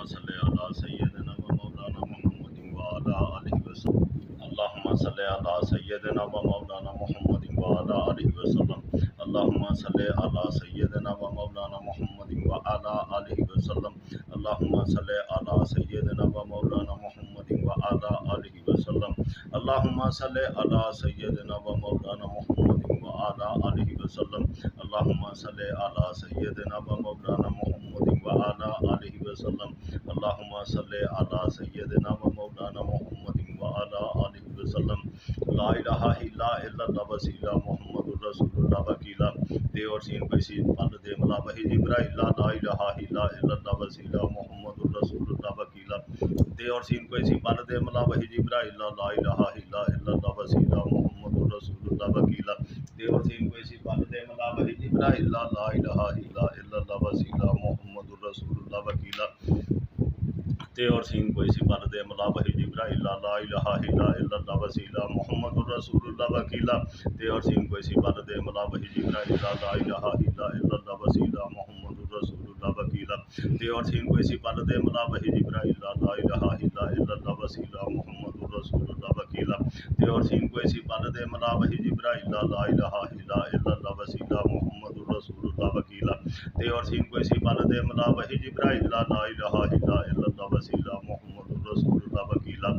صل علی سیدنا و مولانا محمد وعلی آلہ وسلم اللہم صل علی سیدنا و مولانا محمد وعلی آلہ وسلم اللہم صل علی سیدنا و مولانا محمد وعلی آلہ وسلم اللہم صل علی سیدنا و مولانا محمد وعلی آلہ وسلم اللہم صل علی سیدنا و مولانا محمد وعلی آلہ وسلم اللہم صل علی سیدنا و مولانا محمد وعلی آلہ وسلم اللہم صل علی سیدنا و مولانا محمد وعلی آلہ وسلم لا الہ الا اللہ وسیلہ محمد الرسول اللہ وکیلہ دے اور سین پیسی پل دے ملا وحی جبرائیل لا الہ الا اللہ وسیلہ محمد الرسول اللہ وکیلہ دے اور سین پیسی پل دے ملا وحی جبرائیل لا الہ الا اللہ وسیلہ محمد الرسول اللہ وکیلہ دے اور سین پیسی پل دے ملا وحی جبرائیل لا الہ الا اللہ وسیلہ محمد الرسول اللہ وکیلہ تے اور سین کوئی سی پل دے ملا وحی جبرائیل لا الہ الا اللہ وسیلہ محمد الرسول اللہ وکیلہ تے اور سین کوئی سی پل دے ملا وحی جبرائیل لا الہ الا اللہ وسیلہ محمد الرسول اللہ وکیلہ تے اور سین کوئی سی پل دے ملا وحی جبرائیل لا الہ الا اللہ وسیلہ محمد الرسول اللہ وکیلہ تے اور سین کوئی سی پل دے ملا وحی جبرائیل لا الہ الا اللہ وسیلہ محمد الرسول اللہ وکیلہ تے اور سین کوئی سی پل دے ملا وحی جبرائیل لا الہ الا اللہ وسیلہ محمد الرسول اللہ وکیلہ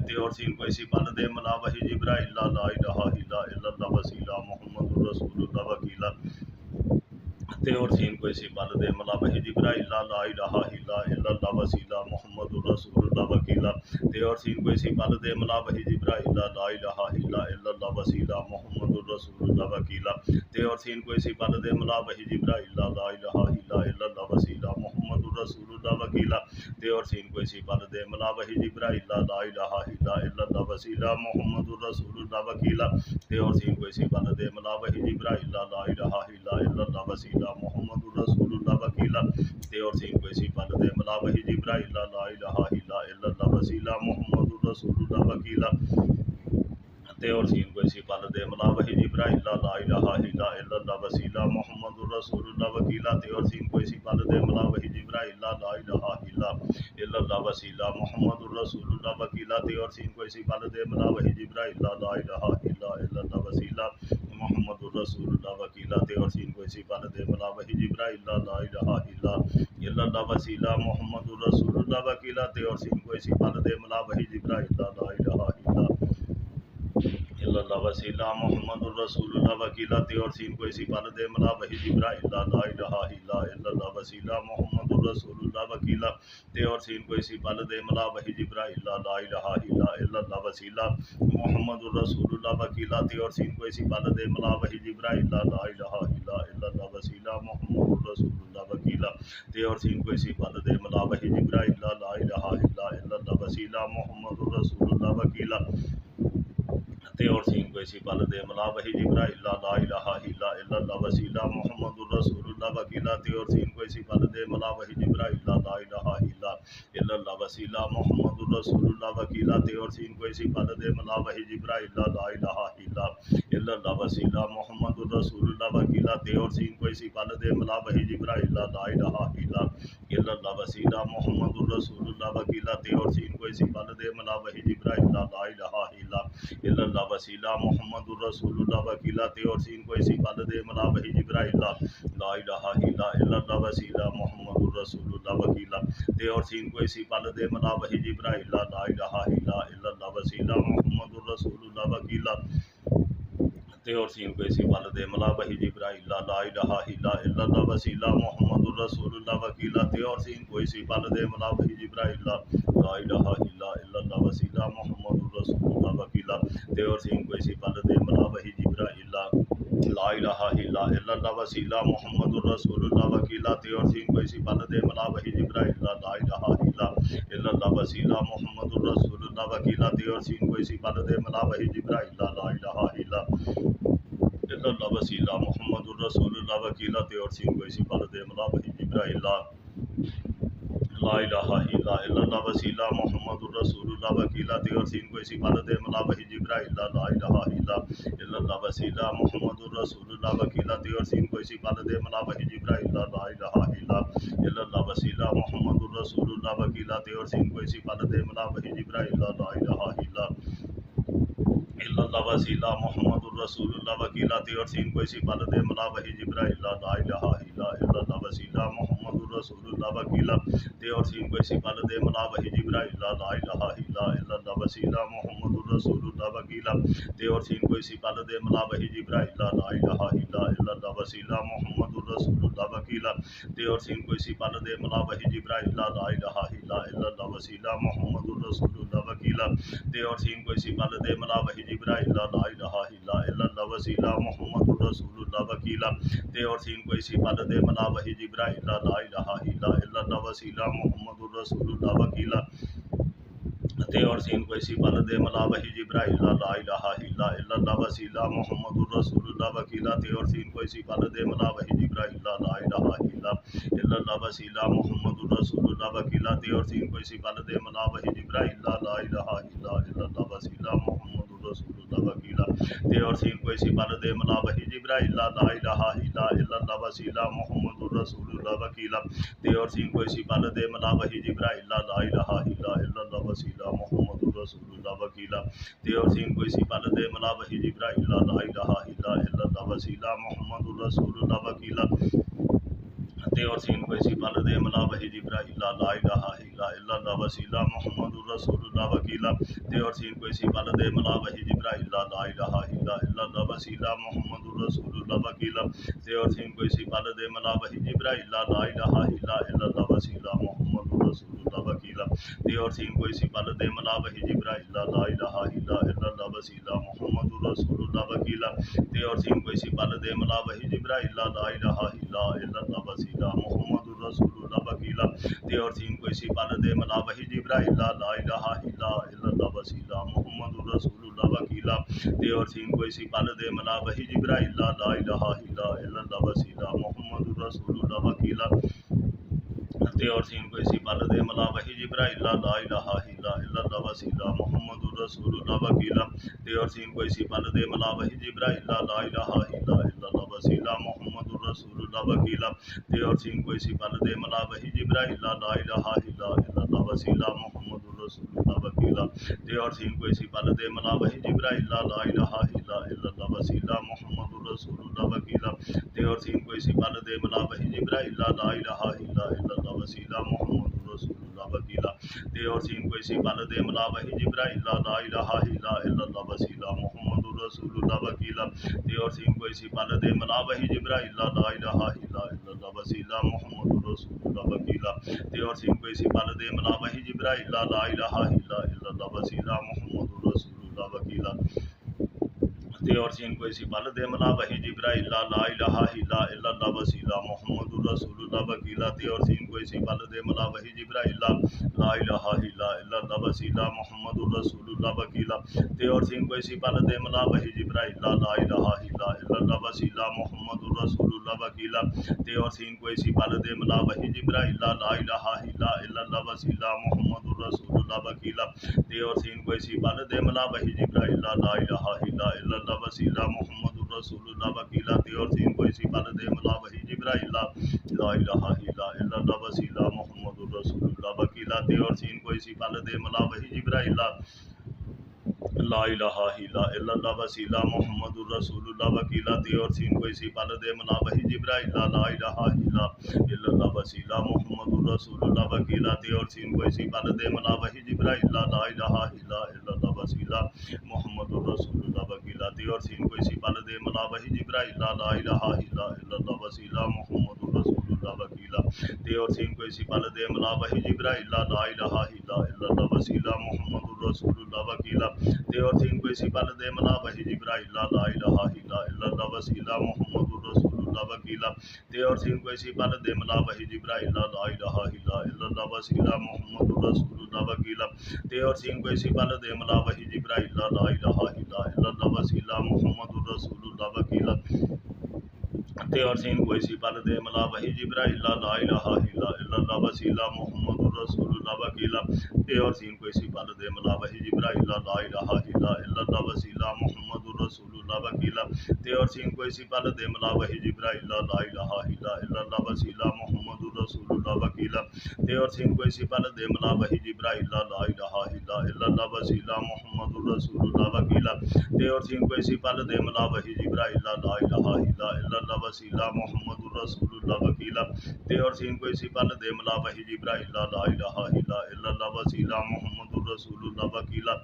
تے اور سین کوئی سی پل دے ملا وحی جبرائیل لا الہ الا اللہ وسیلہ محمد الرسول اللہ وکیلہ تے اور سین کوئی سی پل دے ملا وحی جبرائیل لا الہ الا اللہ وسیلہ محمد الرسول اللہ وکیلہ تے اور سین کوئی سی پل دے ملا وحی جبرائیل لا الہ الا اللہ وسیلہ محمد الرسول اللہ وکیلہ تے اور سین کوئی سی پل دے ملا وحی جبرائیل لا الہ الا اللہ وسیلہ محمد الرسول اللہ وکیلہ تے اور سین کوئی سی پل دے ملا وحی جبرائیل لا الہ الا اللہ وسیلہ محمد الرسول اللہ وکیلہ تے اور سین کوئی سی پل دے ملا وحی جبرائیل لا الہ الا اللہ وسیلہ محمد الرسول اللہ وکیلہ تے اور سین کوئی سی پل دے ملا وحی جبرائیل لا الہ الا اللہ وسیلہ محمد الرسول اللہ وکیلہ تے اور سین کوئی سی پل دے ملا وحی جبرائیل لا الہ الا اللہ وسیلہ محمد الرسول اللہ وکیلہ تے اور سین کوئی سی پل دے ملا وحی جبرائیل لا الہ الا اللہ وسیلہ محمد الرسول اللہ وکیلہ تے اور سین کوئی سی پل دے ملا وحی جبرائیل لا الہ الا اللہ وسیلہ محمد الرسول اللہ وکیلہ تے اور سین کوئی سی پل دے ملا وحی جبرائیل لا الہ الا اللہ وسیلہ محمد الرسول اللہ وکیلہ تے اور سین کوئی سی پل دے ملا وحی جبرائیل لا الہ الا اللہ وسیلہ محمد الرسول اللہ وکیلہ تے اور سین کوئی سی پل دے ملا وحی جبرائیل لا الہ الا اللہ وسیلہ محمد الرسول اللہ وکیلہ تے اور سین کوئی سی پل دے ملا وحی جبرائیل لا الہ الا اللہ وسیلہ محمد الرسول اللہ وکیلہ تے اور سین کوئی سی پل دے ملا وحی جبرائیل لا الہ الا اللہ وسیلہ محمد الرسول اللہ وکیلہ تے اور سین کوئی سی پل دے ملا وحی جبرائیل لا الہ الا اللہ وسیلہ محمد الرسول اللہ وکیلہ تے اور سین کوئی سی پل دے ملا وحی جبرائیل لا الہ الا اللہ وسیلہ محمد الرسول اللہ وکیلہ تے اور سین کوئی سی پل دے ملا وحی جبرائیل لا الہ الا اللہ وسیلہ محمد الرسول اللہ وکیلہ تے اور سین کوئی سی پل دے ملا وحی جبرائیل لا الہ الا اللہ وسیلہ محمد الرسول اللہ وکیلہ تے اور سین کوئی سی پل دے ملا وحی جبرائیل لا الہ الا اللہ وسیلہ محمد الرسول اللہ وکیلہ تے اور سین کوئی سی پل دے ملا وحی جبرائیل لا الہ الا اللہ وسیلہ محمد الرسول اللہ وکیلہ تے اور سین کوئی سی پل دے ملا وحی جبرائیل لا الہ الا اللہ وسیلہ محمد الرسول اللہ وکیلہ تے اور سین کوئی سی پل دے ملا وحی جبرائیل لا الہ الا اللہ وسیلہ محمد الرسول اللہ وکیلہ تے اور سین کوئی سی پل دے ملا وحی جبرائیل لا الہ الا اللہ وسیلہ محمد الرسول اللہ وکیلہ تے اور سین کوئی سی پل دے ملا وحی جبرائیل لا الہ الا اللہ وسیلہ محمد الرسول اللہ وکیلہ تے اور سین کوئی سی پل دے ملا وحی جبرائیل لا الہ الا اللہ وسیلہ محمد الرسول اللہ وکیلہ تے اور سین کوئی سی پل دے ملا وحی جبرائیل لا الہ الا اللہ وسیلہ محمد الرسول اللہ وکیلہ تے اور سین کوئی سی پل دے ملا وحی جبرائیل لا الہ الا اللہ وسیلہ محمد الرسول اللہ وکیلہ تے اور سین کوئی سی پل دے ملا وحی جبرائیل لا لا الہ الا اللہ وسیلہ محمد الرسول اللہ وکیلہ دیور سین کو اسی پالت ملا وحی جبرائیل لا الہ الا اللہ وسیلہ محمد الرسول اللہ وکیلہ دیور سین کو اسی پالت ملا وحی جبرائیل لا الہ الا اللہ وسیلہ محمد الرسول اللہ وکیلہ دیور سین کو اسی پالت ملا وحی جبرائیل لا الہ الا اللہ وسیلہ محمد الرسول اللہ وکیلہ دیور سین کو اسی پالت ملا وحی جبرائیل لا الہ الا اللہ وسیلہ محمد الرسول اللہ وکیلہ دیور سین کو اسی پالت ملا وحی جبرائیل لا الہ الا اللہ وسیلہ محمد الرسول اللہ وکیلہ دیور سین کو اسی پالت ملا وحی جبرائیل لا الہ الا اللہ وسیلہ محمد الرسول اللہ وکیلہ دیور سین کو اسی پالت ملا وحی جبرائیل لا الہ الا اللہ وسیلہ محمد الرسول اللہ وکیلہ دیور سین کو اسی پالت ملا وحی جبرائیل لا الہ الا اللہ وسیلہ محمد الرسول اللہ وکیلہ دیور سین کو اسی پالت ملا وحی جبرائیل لا الہ الا اللہ وسیلہ محمد الرسول اللہ وکیلہ دیور سین کو اسی پالت ملا وحی جبرائیل لا الہ الا اللہ وسیلہ محمد الرسول اللہ وکیلہ دیور سین کو اسی پالت ملا وحی جبرائیل لا الہ الا اللہ وسیلہ محمد الرسول اللہ وکیلہ دیور سین کو اسی پالت ملا وحی جبرائیل لا الہ الا اللہ وسیلہ محمد الرسول اللہ وکیلہ دیور سین کو اسی پالت ملا وحی جبرائیل لا الہ الا اللہ وسیلہ محمد الرسول اللہ وکیلہ دیور سین کو اسی پالت ملا وحی جبرائیل لا الہ الا اللہ وسیلہ محمد الرسول اللہ وکیلہ دیور سین کو اسی پالت ملا وحی جبرائیل لا الہ الا اللہ وسیلہ محمد الرسول اللہ وکیلہ دیور سین کو اسی پالت ملا وحی جبرائیل لا الہ الا اللہ وسیلہ محمد الرسول اللہ وکیلہ دیور سین کو اسی پالت ملا وحی جبرائیل لا الہ الا اللہ وسیلہ محمد الرسول اللہ وکیلہ دیور سین کو اسی پالت ملا وحی جبرائیل لا الہ الا اللہ وسیلہ محمد الرسول اللہ وکیلہ دیور سین کو اسی پالت ملا وحی جبرائیل لا الہ الا اللہ وسیلہ محمد الرسول اللہ وکیلہ دیور سین کو اسی پالت ملا وحی جبرائیل لا الہ الا اللہ وسیلہ محمد الرسول اللہ وکیلہ دیور سین کو اسی پالت ملا وحی جبرائیل لا الہ الا اللہ وسیلہ محمد الرسول اللہ وکیلہ دیور سین کو اسی پالت ملا وحی جبرائیل لا الہ الا اللہ وسیلہ محمد الرسول اللہ وکیلہ دیور سین کو اسی پالت ملا وحی جبرائیل لا الہ الا اللہ وسیلہ محمد الرسول اللہ وکیلہ دیور سین کو اسی پالت ملا وحی جبرائیل لا الہ الا اللہ وسیلہ محمد الرسول اللہ وکیلہ دیور سین کو اسی پالت ملا وحی جبرائیل لا الہ الا اللہ وسیلہ محمد الرسول اللہ وکیلہ دیور سین کو اسی پالت ملا وحی جبرائیل لا الہ الا اللہ وسیلہ محمد الرسول اللہ وکیلہ دیور سین کو اسی پالت ملا وحی جبرائیل لا الہ الا اللہ وسیلہ محمد الرسول اللہ وکیلہ دیور سین کو اسی پالت ملا وحی جبرائیل لا الہ الا اللہ وسیلہ محمد الرسول اللہ وکیلہ دیور سین کو اسی پالت ملا وحی جبرائیل لا الہ الا اللہ وسیلہ محمد الرسول اللہ وکیلہ دیور سین کو اسی پالت ملا وحی جبرائیل لا الہ الا اللہ وسیلہ محمد الرسول اللہ وکیلہ دیور سین کو اسی پالت ملا وحی جبرائیل لا الہ الا اللہ وسیلہ محمد الرسول اللہ وکیلہ دیور سین کو اسی پالت ملا وحی جبرائیل لا الہ الا اللہ وسیلہ محمد الرسول اللہ وکیلہ دیور سین کو اسی پالت ملا وحی جبرائیل لا الہ الا اللہ وسیلہ محمد الرسول اللہ وکیلہ دیور سین کو اسی پالت ملا وحی جبرائیل لا الہ الا اللہ وسیلہ محمد الرسول اللہ وکیلہ دیور سین کو اسی پالت ملا وحی جبرائیل لا الہ الا اللہ وسیلہ محمد الرسول اللہ وکیلہ دیور سین کو اسی پالت ملا وحی جبرائیل لا الہ الا اللہ وسیلہ محمد الرسول اللہ وکیلہ دیور سین کو اسی پالت ملا وحی جبرائیل لا الہ الا اللہ وسیلہ محمد الرسول اللہ وکیلہ دیور سین کو اسی پالت ملا وحی جبرائیل لا الہ الا اللہ وسیلہ محمد الرسول اللہ وکیلہ دیور سین کو اسی پالت ملا وحی جبرائیل لا الہ الا اللہ وسیلہ محمد الرسول اللہ وکیلہ دیور سین کو اسی پالت ملا وحی جبرائیل لا الہ الا اللہ وسیلہ محمد الرسول اللہ وکیلہ دیور سین کو اسی پالت ملا وحی جبرائیل لا الہ الا اللہ وسیلہ محمد الرسول اللہ وکیلہ دیور سین کو اسی پالت ملا وحی جبرائیل لا الہ الا اللہ وسیلہ محمد الرسول اللہ وکیلہ دیور سین کو اسی پالت ملا وحی جبرائیل لا الہ الا اللہ وسیلہ محمد الرسول اللہ وکیلہ دیور سین کو اسی پالت ملا وحی جبرائیل لا الہ الا اللہ وسیلہ محمد الرسول اللہ وکیلہ تے اور سین کوئی سی پل دے ملا وحی جبرائیل لا الہ الا اللہ وسیلہ محمد الرسول اللہ وکیلا تے اور سین کوئی سی پل دے ملا وحی جبرائیل لا الہ الا اللہ وسیلہ محمد الرسول اللہ وکیلا تے اور سین کوئی سی پل دے ملا وحی جبرائیل لا الہ الا اللہ وسیلہ محمد الرسول اللہ وکیلا تے اور سین کوئی سی پل دے ملا وحی جبرائیل لا الہ الا اللہ وسیلہ محمد الرسول اللہ وکیلا تے اور سین کوئی سی پل دے ملا وحی جبرائیل لا الہ الا اللہ وسیلہ محمد الرسول اللہ وکیلا تے اور سین کوئی سی پل دے ملا وحی جبرائیل لا الہ الا اللہ وسیلہ محمد الرسول اللہ وکیلا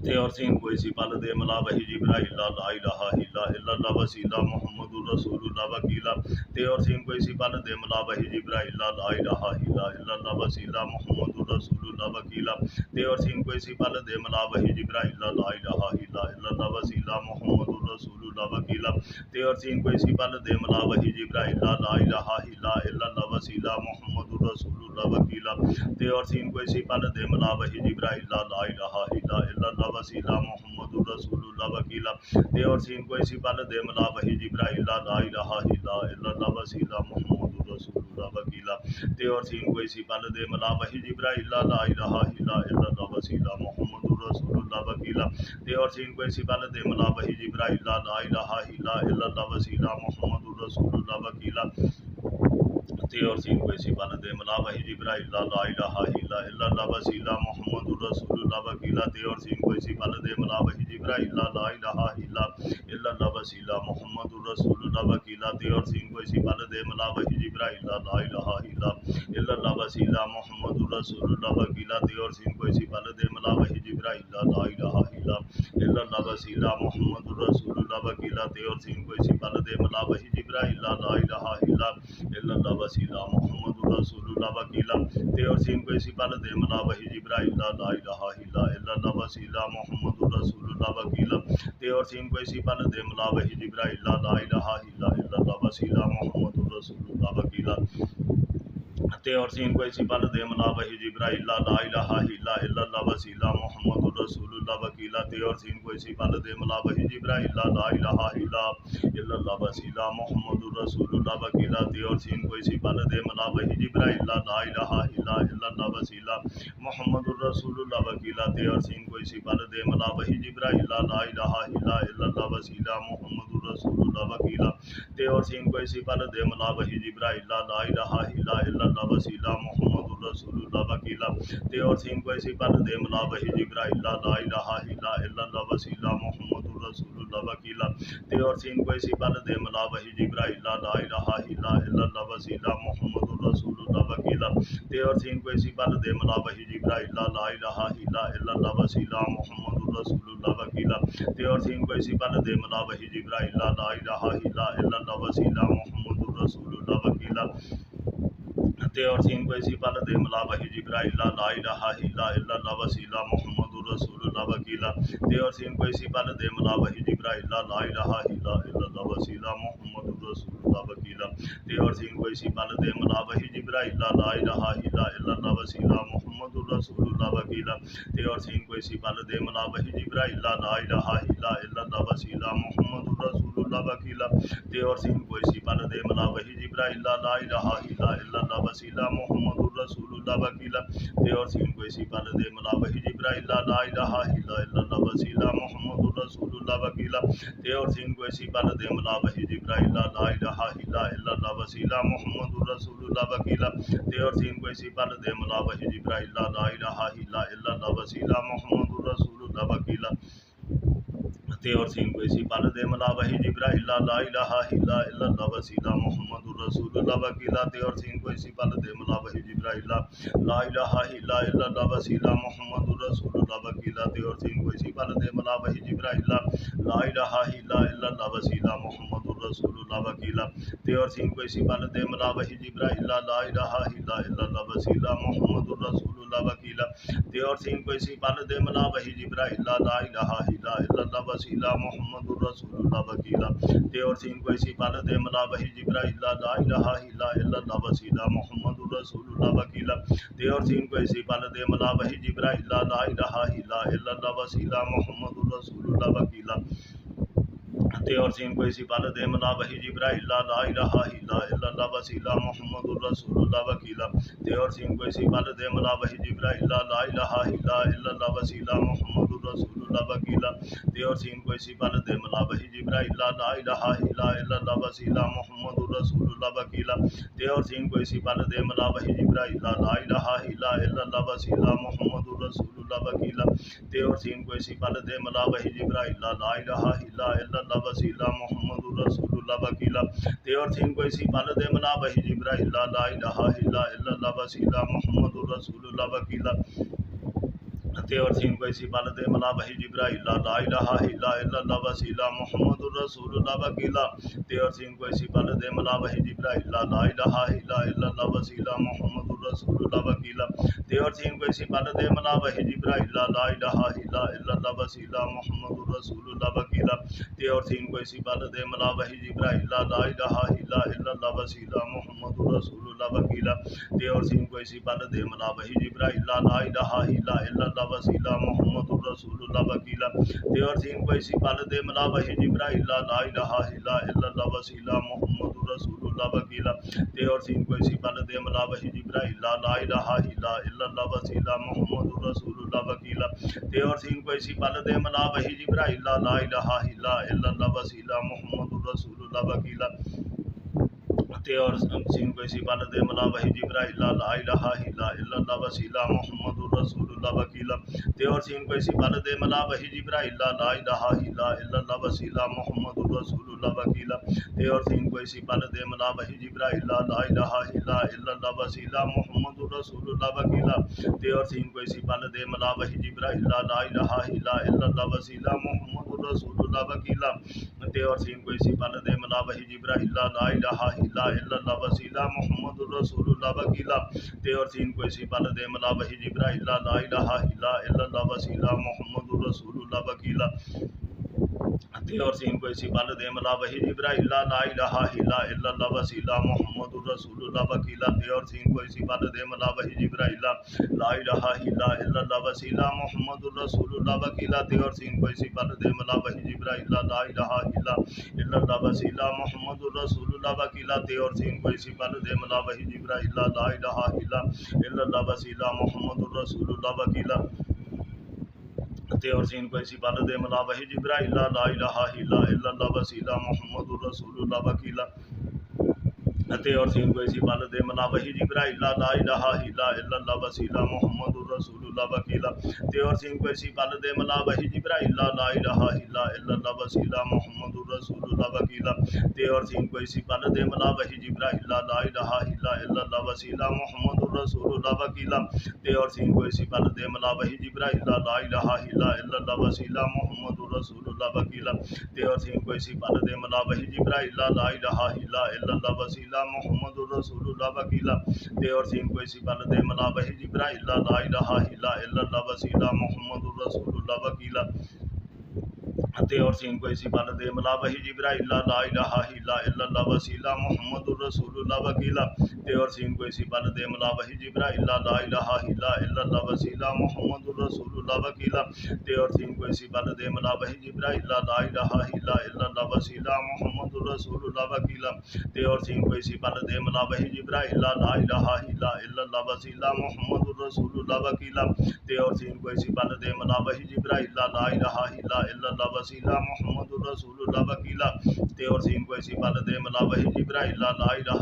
تے اور سین کوئی سی پل دے ملا وحی جبرائیل لا الہ الا اللہ وسیلہ محمد الرسول اللہ وکیلا تے اور سین کوئی سی پل دے ملا وحی جبرائیل لا الہ الا اللہ وسیلہ محمد الرسول اللہ وکیلا تے اور سین کوئی سی پل دے ملا وحی جبرائیل لا الہ الا اللہ وسیلہ محمد الرسول اللہ وکیلا تے اور سین کوئی سی پل دے ملا وحی جبرائیل لا الہ الا اللہ وسیلہ محمد الرسول اللہ وکیلا تے اور سین کوئی سی پل دے ملا وحی جبرائیل لا الہ الا اللہ وسیلہ محمد الرسول اللہ وکیلا تے اور سین کوئی سی پل دے ملا وحی جبرائیل لا الہ الا اللہ وسیلہ محمد الرسول اللہ وکیلا تے اور سین کوئی سی پل دے ملا وحی جبرائیل لا الہ الا اللہ وسیلہ محمد الرسول اللہ وکیلا تے اور سین کوئی سی پل دے ملا وحی جبرائیل لا الہ الا اللہ وسیلہ محمد الرسول اللہ وکیلا تے اور سین کوئی سی پل دے ملا وحی جبرائیل لا الہ الا اللہ وسیلہ محمد الرسول اللہ وکیلا تے اور سین کوئی سی پل دے ملا وحی جبرائیل لا الہ الا اللہ وسیلہ محمد الرسول اللہ وکیلا تے اور سین کوئی سی پل دے ملا وحی جبرائیل لا الہ الا اللہ وسیلہ محمد الرسول اللہ وکیلا تے اور سین کوئی سی پل دے ملا وحی جبرائیل لا الہ الا اللہ وسیلہ محمد الرسول اللہ وکیلا تے اور سین کوئی سی پل دے ملا وحی جبرائیل لا الہ الا اللہ وسیلہ محمد الرسول اللہ وکیلا تے اور سین کوئی سی پل دے ملا وحی جبرائیل لا الہ الا اللہ وسیلہ محمد الرسول اللہ وکیلا تے اور سین کوئی سی پل دے ملا وحی جبرائیل لا الہ الا اللہ وسیلہ محمد الرسول اللہ وکیلا تے اور سین کوئی سی پل دے ملا وحی جبرائیل لا الہ الا اللہ وسیلہ محمد الرسول اللہ وکیلا تے اور سین کوئی سی پل دے ملا وحی جبرائیل لا الہ الا اللہ وسیلہ محمد الرسول اللہ وکیلا تے اور سین کوئی سی پل دے ملا وحی جبرائیل لا الہ الا اللہ وسیلہ محمد الرسول اللہ وکیلا تے اور سین کوئی سی پل دے ملا وحی جبرائیل لا الہ الا اللہ وسیلہ محمد الرسول اللہ وکیلا تے اور سین کوئی سی پل دے ملا وحی جبرائیل لا الہ الا اللہ وسیلہ محمد الرسول اللہ وکیلا تے اور سین کوئی سی پل دے ملا وحی جبرائیل لا الہ الا اللہ وسیلہ محمد الرسول اللہ وکیلا تے اور سین کوئی سی پل دے ملا وحی جبرائیل لا الہ الا اللہ وسیلہ محمد الرسول اللہ وکیلا تے اور سین کوئی سی پل دے ملا وحی جبرائیل لا الہ الا اللہ وسیلہ محمد الرسول اللہ وکیلا تے اور سین کوئی سی پل دے ملا وحی جبرائیل لا الہ الا اللہ وسیلہ محمد الرسول اللہ وکیلا تے اور سین کوئی سی پل دے ملا وحی جبرائیل لا الہ الا اللہ وسیلہ محمد الرسول اللہ وکیلا تے اور سین کوئی سی پل دے ملا وحی جبرائیل لا الہ الا اللہ وسیلہ محمد الرسول اللہ وکیلا تے اور سین کوئی سی پل دے ملا وحی جبرائیل لا الہ الا اللہ وسیلہ محمد الرسول اللہ وکیلا تے اور سین کوئی سی پل دے ملا وحی جبرائیل لا الہ الا اللہ وسیلہ محمد الرسول اللہ وکیلا تے اور سین کوئی سی پل دے ملا وحی جبرائیل لا الہ الا اللہ وسیلہ محمد الرسول اللہ وکیلا تے اور سین کوئی سی پل دے ملا وحی جبرائیل لا الہ الا اللہ وسیلہ محمد الرسول اللہ وکیلا تے اور سین کوئی سی پل دے ملا وحی جبرائیل لا الہ الا اللہ وسیلہ محمد الرسول اللہ وکیلا تے اور سین کوئی سی پل دے ملا وحی جبرائیل لا الہ الا اللہ وسیلہ محمد الرسول اللہ وکیلا تے اور سین کوئی سی پل دے ملا وحی جبرائیل لا الہ الا اللہ وسیلہ محمد الرسول اللہ وکیلا تے اور سین کوئی سی پل دے ملا وحی جبرائیل لا الہ الا اللہ وسیلہ محمد الرسول اللہ وکیلا تے اور سین کوئی سی پل دے ملا وحی جبرائیل لا الہ الا اللہ وسیلہ محمد الرسول اللہ وکیلا تے اور سین کوئی سی پل دے ملا وحی جبرائیل لا الہ الا اللہ وسیلہ محمد الرسول اللہ وکیلا تے اور سین کوئی سی پل دے ملا وحی جبرائیل لا الہ الا اللہ وسیلہ محمد الرسول اللہ وکیلا تے اور سین کوئی سی پل دے ملا وحی جبرائیل لا الہ الا اللہ وسیلہ محمد الرسول اللہ وکیلا تے اور سین کوئی سی پل دے ملا وحی جبرائیل لا الہ الا اللہ وسیلہ محمد الرسول اللہ وکیلا تے اور سین کوئی سی پل دے ملا وحی جبرائیل لا الہ الا اللہ وسیلہ محمد الرسول اللہ وکیلا تے اور سین کوئی سی پل دے ملا وحی جبرائیل لا الہ الا اللہ وسیلہ محمد الرسول اللہ وکیلا تے اور سین کوئی سی پل دے ملا وحی جبرائیل لا الہ الا اللہ وسیلہ محمد الرسول اللہ وکیلا تے اور سین کوئی سی پل دے ملا وحی جبرائیل لا الہ الا اللہ وسیلہ محمد الرسول اللہ وکیلا تے اور سین کوئی سی پل دے ملا وحی جبرائیل لا الہ الا اللہ وسیلہ محمد الرسول اللہ وکیلا تے اور سین کوئی سی پل دے ملا وحی جبرائیل لا الہ الا اللہ وسیلہ محمد الرسول اللہ وکیلا تے اور سین کوئی سی پل دے ملا وحی جبرائیل لا الہ الا اللہ وسیلہ محمد الرسول اللہ وکیلا تے اور سین کوئی سی پل دے ملا وحی جبرائیل لا الہ الا اللہ وسیلہ محمد الرسول اللہ وکیلا تے اور سین کوئی سی پل دے ملا وحی جبرائیل لا الہ الا اللہ وسیلہ محمد الرسول اللہ وکیلا تے اور سین کوئی سی پل دے ملا وحی جبرائیل لا الہ الا اللہ وسیلہ محمد الرسول اللہ وکیلا تے اور سین کوئی سی پل دے ملا وحی جبرائیل لا الہ الا اللہ وسیلہ محمد الرسول اللہ وکیلا تے اور سین کوئی سی پل دے ملا وحی جبرائیل لا الہ الا اللہ وسیلہ محمد الرسول اللہ وکیلا تے اور سین کوئی سی پل دے ملا وحی جبرائیل لا الہ الا اللہ وسیلہ محمد الرسول اللہ وکیلا تے اور سین کوئی سی پل دے ملا وحی جبرائیل لا الہ الا اللہ وسیلہ محمد الرسول اللہ وکیلا تے اور سین کوئی سی پل دے ملا وحی جبرائیل لا الہ الا اللہ وسیلہ محمد الرسول اللہ وکیلا تے اور سین کوئی سی پل دے ملا وحی جبرائیل لا الہ الا اللہ وسیلہ محمد الرسول اللہ وکیلا تے اور سین کوئی سی پل دے ملا وحی جبرائیل لا الہ الا اللہ وسیلہ محمد الرسول اللہ وکیلا تے اور سین کوئی سی پل دے ملا وحی جبرائیل لا الہ الا اللہ وسیلہ محمد الرسول اللہ وکیلا تے اور سین کوئی سی پل دے ملا وحی جبرائیل لا الہ الا اللہ وسیلہ محمد الرسول اللہ وکیلا تے اور سین کوئی سی پل دے ملا وحی جبرائیل لا الہ الا اللہ وسیلہ محمد الرسول اللہ وکیلا تے اور سین کوئی سی پل دے ملا وحی جبرائیل لا الہ الا اللہ وسیلہ محمد الرسول اللہ وکیلا تے اور سین کوئی سی پل دے ملا وحی جبرائیل لا الہ الا اللہ وسیلہ محمد الرسول اللہ وکیلا تے اور سین کوئی سی پل دے ملا وحی جبرائیل لا الہ الا اللہ وسیلہ محمد الرسول اللہ وکیلا تے اور سین کوئی سی پل دے ملا وحی جبرائیل لا الہ الا اللہ وسیلہ محمد الرسول اللہ وکیلا تے اور سین کوئی سی پل دے ملا وحی جبرائیل لا الہ الا اللہ وسیلہ محمد الرسول اللہ وکیلا تے اور سین کوئی سی پل دے ملا وحی جبرائیل لا الہ الا اللہ وسیلہ محمد الرسول اللہ وکیلا تے اور سین کوئی سی پل دے ملا وحی جبرائیل لا الہ الا اللہ وسیلہ محمد الرسول اللہ وکیلا تے اور سین کوئی سی پل دے ملا وحی جبرائیل لا الہ الا اللہ وسیلہ محمد الرسول اللہ وکیلا تے اور سین کوئی سی پل دے ملا وحی جبرائیل لا الہ الا اللہ وسیلہ محمد الرسول اللہ وکیلا تے اور سین کوئی سی پل دے ملا وحی جبرائیل لا الہ الا اللہ وسیلہ محمد الرسول اللہ وکیلا تے اور سین کوئی سی پل دے ملا وحی جبرائیل لا الہ الا اللہ وسیلہ محمد الرسول اللہ وکیلا تے اور سین کوئی سی پل دے ملا وحی جبرائیل لا الہ الا اللہ وسیلہ محمد الرسول اللہ وکیلا تے اور سین کوئی سی پل دے ملا وحی جبرائیل لا الہ الا اللہ وسیلہ محمد الرسول اللہ وکیلا تے اور سین کوئی سی پل دے ملا وحی جبرائیل لا الہ الا اللہ وسیلہ محمد الرسول اللہ وکیلا تے اور سین کوئی سی پل دے ملا وحی جبرائیل لا الہ الا اللہ وسیلہ محمد الرسول اللہ وکیلا تے اور سین کوئی سی پل دے ملا وحی جبرائیل لا الہ الا اللہ وسیلہ محمد الرسول اللہ وکیلا تے اور سین کوئی سی پل دے ملا وحی جبرائیل لا الہ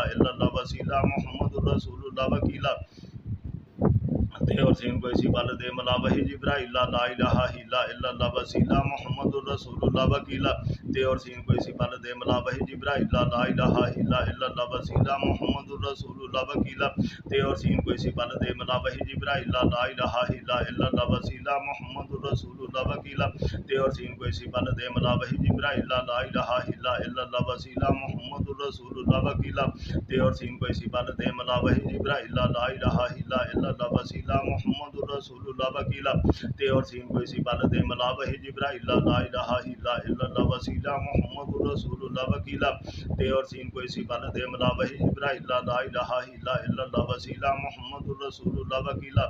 الا اللہ وسیلہ محمد الرسول اللہ وکیلا تے اور سین کوئی سی پل دے ملا وحی جبرائیل لا الہ الا اللہ وسیلہ محمد الرسول اللہ وکیلا تے اور سین کوئی سی پل دے ملا وحی جبرائیل لا الہ الا اللہ وسیلہ محمد الرسول اللہ وکیلا تے اور سین کوئی سی پل دے ملا وحی جبرائیل لا الہ الا اللہ وسیلہ محمد الرسول اللہ وکیلا تے اور سین کوئی سی پل دے ملا وحی جبرائیل لا الہ الا اللہ وسیلہ محمد الرسول اللہ وکیلا تے اور سین کوئی سی پل دے ملا وحی جبرائیل لا الہ الا اللہ وسیلہ محمد الرسول اللہ وکیلا تے اور سین کوئی سی پل دے ملا وحی جبرائیل لا الہ الا اللہ وسیلہ محمد الرسول اللہ وکیلا تے اور سین کوئی سی پل دے ملا وحی جبرائیل لا الہ الا اللہ وسیلہ محمد الرسول اللہ وکیلا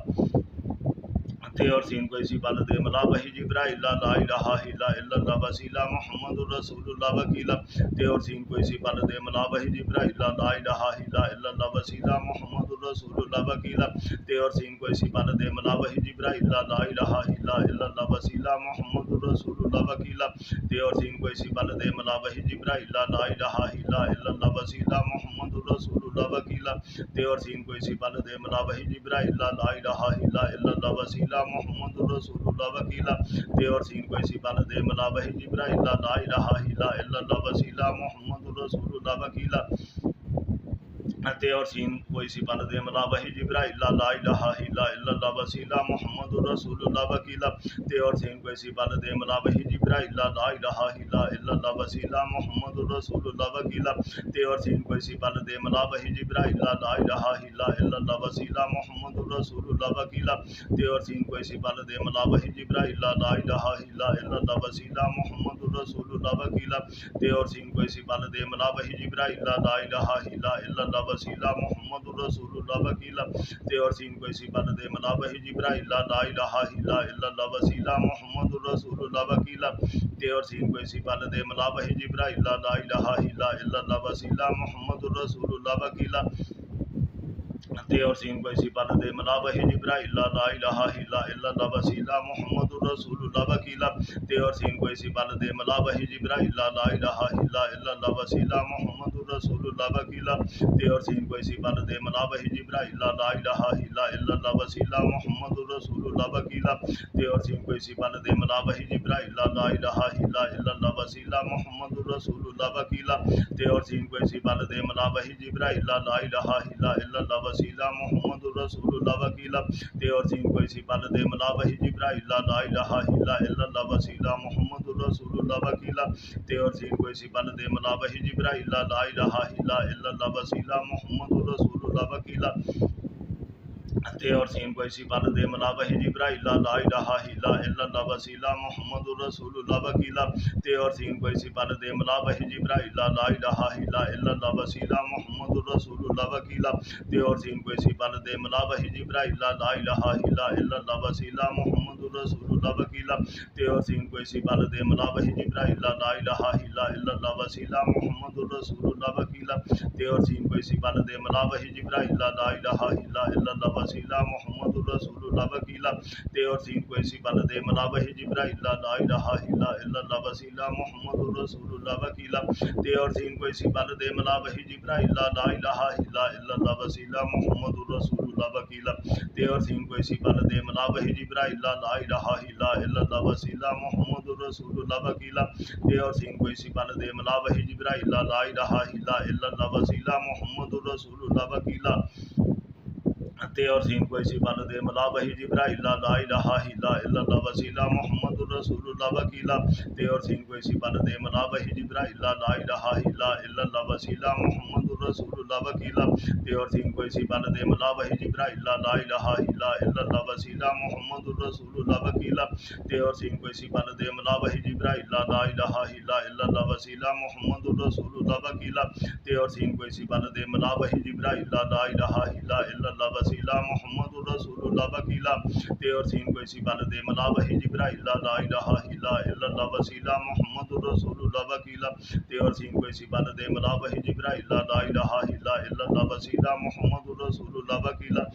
تے اور سین کو اسی پل دے ملا وحی جبرائیل لا الہ الا اللہ وسیلہ محمد الرسول اللہ وکیلا تے اور سین کو اسی پل دے ملا وحی جبرائیل لا الہ الا اللہ وسیلہ محمد الرسول اللہ وکیلا تے اور سین کو اسی پل دے ملا وحی جبرائیل لا الہ الا اللہ وسیلہ محمد الرسول اللہ وکیلا تے اور سین کو اسی پل دے ملا وحی جبرائیل لا الہ الا اللہ وسیلہ محمد الرسول اللہ وکیلا تے اور سین کو اسی پل دے ملا وحی جبرائیل لا الہ الا اللہ وسیلہ محمد الرسول اللہ وکیلا تے اور سین کو اسی پل دے ملا وحی جبرائیل لا الہ الا اللہ وسیلہ محمد الرسول اللہ وکیلا تے اور سین کو اسی پل دے ملا وحی جبرائیل لا الہ الا اللہ وسیلہ محمد الرسول اللہ وکیلا تے اور سین کو اسی پل دے ملا وحی جبرائیل لا الہ الا اللہ وسیلہ محمد الرسول اللہ وکیلا تے اور سین کو اسی پل دے ملا وحی جبرائیل لا الہ الا اللہ وسیلہ محمد الرسول اللہ وکیلا تے اور سین کو اسی پل دے ملا وحی جبرائیل لا الہ الا اللہ وسیلہ محمد الرسول اللہ وکیلا تے اور سین کو اسی پل دے ملا وحی جبرائیل لا الہ الا اللہ وسیلہ محمد الرسول اللہ وکیلا تے اور سین کو اسی پل دے ملا وحی جبرائیل لا الہ الا اللہ وسیلہ محمد الرسول اللہ وکیلا تے اور سین کو اسی پل دے ملا وحی جبرائیل لا الہ الا اللہ وسیلہ محمد الرسول اللہ وکیلا تے اور سین کو اسی پل دے ملا وحی جبرائیل لا الہ الا اللہ وسیلہ محمد الرسول اللہ وکیلا تے اور سین کو اسی پل دے ملا وحی جبرائیل لا الہ الا اللہ وسیلہ محمد الرسول اللہ وکیلا تے اور سین کو اسی پل دے ملا وحی جبرائیل لا الہ الا اللہ وسیلہ محمد الرسول اللہ وکیلا تے اور سین کو اسی پل دے ملا وحی جبرائیل لا الہ الا اللہ وسیلہ محمد الرسول اللہ وکیلا تے اور سین کو اسی پل دے ملا وحی جبرائیل لا الہ الا اللہ وسیلہ محمد الرسول اللہ وکیلا تے اور سین کو اسی پل دے ملا وحی جبرائیل لا الہ الا اللہ وسیلہ محمد الرسول اللہ وکیلا تے اور سین کو اسی پل دے ملا وحی جبرائیل لا الہ الا اللہ وسیلہ محمد الرسول اللہ وکیلا تے اور سین کو اسی پل دے ملا وحی جبرائیل لا الہ الا اللہ وسیلہ محمد الرسول اللہ وکیلا تے اور سین کو اسی پل دے ملا وحی جبرائیل لا الہ الا اللہ وسیلہ محمد الرسول اللہ وکیلا تے اور سین کو اسی پل دے ملا وحی جبرائیل لا الہ الا اللہ وسیلہ محمد الرسول اللہ وکیلا تے اور سین کو اسی پل دے ملا وحی جبرائیل لا الہ الا اللہ وسیلہ محمد الرسول اللہ وکیلا تے اور سین کو اسی پل دے ملا وحی جبرائیل لا الہ الا اللہ وسیلہ محمد الرسول اللہ وکیلا تے اور سین کو اسی پل دے ملا وحی جبرائیل لا الہ الا اللہ وسیلہ محمد الرسول اللہ وکیلا تے اور سین کو اسی پل دے ملا وحی جبرائیل لا الہ الا اللہ وسیلہ محمد الرسول اللہ وکیلا تے اور سین کو اسی پل دے ملا وحی جبرائیل لا الہ الا اللہ وسیلہ محمد الرسول اللہ وکیلا تے اور سین کو اسی پل دے ملا وحی جبرائیل لا الہ الا اللہ وسیلہ محمد الرسول اللہ وکیلا تے اور سین کو اسی پل دے ملا وحی جبرائیل لا الہ الا اللہ وسیلہ محمد الرسول اللہ وکیلا تے اور سین کو اسی پل دے ملا وحی جبرائیل لا الہ الا اللہ وسیلہ محمد الرسول اللہ وکیلا تے اور سین کو اسی پل دے ملا وحی جبرائیل لا الہ الا اللہ وسیلہ محمد الرسول اللہ وکیلا تے اور سین کو اسی پل دے ملا وحی جبرائیل لا الہ الا اللہ وسیلہ محمد الرسول اللہ وکیلا تے اور سین کو اسی پل دے ملا وحی جبرائیل لا الہ الا اللہ وسیلہ محمد الرسول اللہ وکیلا تے اور سین کو اسی پل دے ملا وحی جبرائیل لا الہ الا اللہ وسیلہ محمد الرسول اللہ وکیلا تے اور سین کو اسی پل دے ملا وحی جبرائیل لا الہ الا اللہ وسیلہ محمد الرسول اللہ وکیلا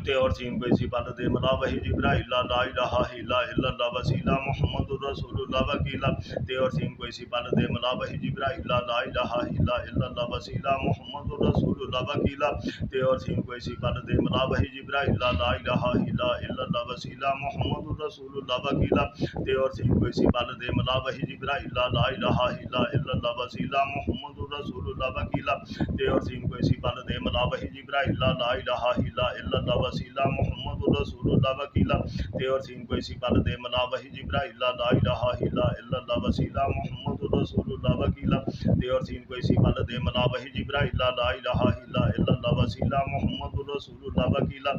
تے اور سین کو اسی پل دے ملا وحی جبرائیل لا الہ الا اللہ وسیلہ محمد الرسول اللہ وکیلا تے اور سین کو اسی پل دے ملا وحی جبرائیل لا الہ الا اللہ وسیلہ محمد الرسول اللہ وکیلا تے اور سین کو اسی پل دے ملا وحی جبرائیل لا الہ الا اللہ وسیلہ محمد الرسول اللہ وکیلا تے اور سین کو اسی پل دے ملا وحی جبرائیل لا الہ الا اللہ وسیلہ محمد الرسول اللہ وکیلا تے اور سین کو اسی پل دے ملا وحی جبرائیل لا الہ الا اللہ وسیلہ محمد الرسول اللہ وکیلا تے اور سین کو اسی پل دے ملا وحی جبرائیل لا الہ الا اللہ وسیلہ محمد الرسول اللہ وکیلا تے اور سین کو اسی پل دے ملا وحی جبرائیل لا الہ الا اللہ وسیلہ محمد الرسول اللہ وکیلا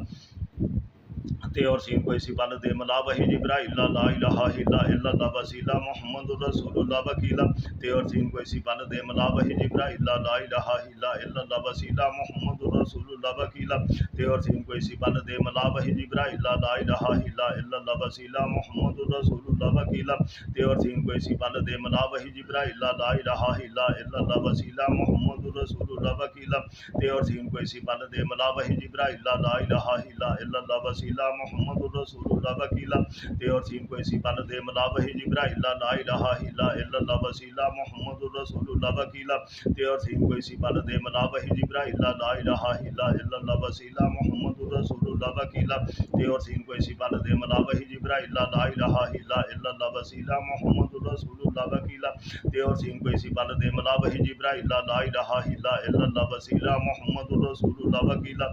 تے اور سین کوئی سی پل دے ملا وحی جبرائیل لا الہ الا اللہ وسیلہ محمد رسول اللہ وکیلا تے اور سین کوئی سی پل دے ملا وحی جبرائیل لا الہ الا اللہ وسیلہ محمد رسول اللہ وکیلا تے اور سین کوئی سی پل دے ملا وحی جبرائیل لا الہ الا اللہ وسیلہ محمد رسول اللہ وکیلا تے اور سین کوئی سی پل دے ملا وحی جبرائیل لا الہ الا اللہ وسیلہ محمد رسول اللہ وکیلا تے اور سین کوئی سی پل دے ملا وحی جبرائیل لا الہ الا اللہ وسیلہ محمد رسول اللہ وکیلا تے اور سین کوئی سی پل دے ملا وحی جبرائیل لا الہ الا اللہ وسیلہ محمد رسول اللہ وکیلا تے اور سین کوئی سی پل دے ملا وحی جبرائیل لا الہ الا اللہ وسیلہ محمد رسول اللہ وکیلا تے اور سین کوئی سی پل دے ملا وحی جبرائیل لا الہ الا اللہ وسیلہ محمد رسول اللہ وکیلا تے اور سین کوئی سی پل دے ملا وحی جبرائیل لا الہ الا اللہ وسیلہ محمد رسول اللہ وکیلا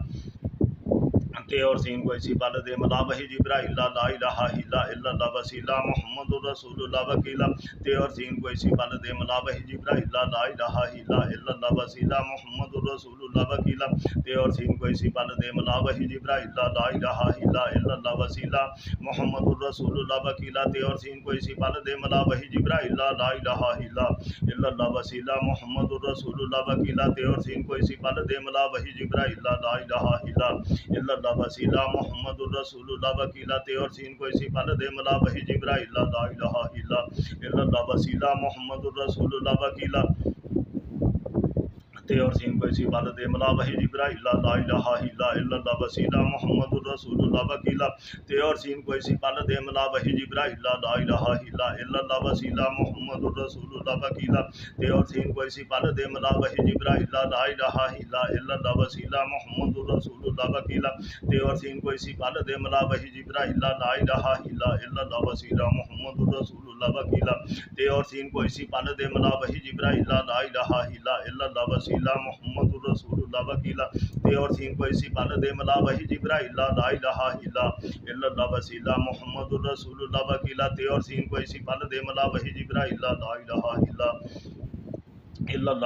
تے اور سین کوئی سی پل دے ملا وحی جبرائیل لا الہ الا اللہ وسیلہ محمد رسول اللہ وکیلا تے اور سین کوئی سی پل دے ملا وحی جبرائیل لا الہ الا اللہ وسیلہ محمد رسول اللہ وکیلا تے اور سین کوئی سی پل دے ملا وحی جبرائیل لا الہ الا اللہ وسیلہ محمد رسول اللہ وکیلا تے اور سین کوئی سی پل دے ملا وحی جبرائیل لا الہ الا اللہ وسیلہ محمد رسول اللہ وکیلا تے اور سین کوئی سی پل دے ملا وحی جبرائیل لا الہ الا اللہ وسیلہ محمد رسول اللہ وکیلا تے اور سین کوئی سی پل دے ملا وحی جبرائیل لا الہ الا اللہ وسیلہ محمد رسول اللہ وکیلا تے اور سین کوئی سی پل دے ملا وحی جبرائیل لا الہ الا اللہ وسیلہ محمد رسول اللہ وکیلا تے اور سین کوئی سی پل دے ملا وحی جبرائیل لا الہ الا اللہ وسیلہ محمد رسول اللہ وکیلا تے اور سین کوئی سی پل دے ملا وحی جبرائیل لا الہ الا اللہ وسیلہ محمد رسول اللہ وکیلا تے اور سین کوئی سی پل دے ملا وحی جبرائیل لا الہ الا اللہ وسیلہ محمد رسول اللہ وکیلا تے اور سین کوئی سی پل دے ملا وحی جبرائیل لا الہ الا اللہ وسیلہ محمد رسول اللہ وکیلا تے اور سین کوئی سی پل دے ملا وحی جبرائیل لا الہ الا اللہ وسیلہ محمد رسول اللہ وکیلا تے اور سین کوئی سی پل دے ملا وحی جبرائیل لا الہ الا اللہ وسیلہ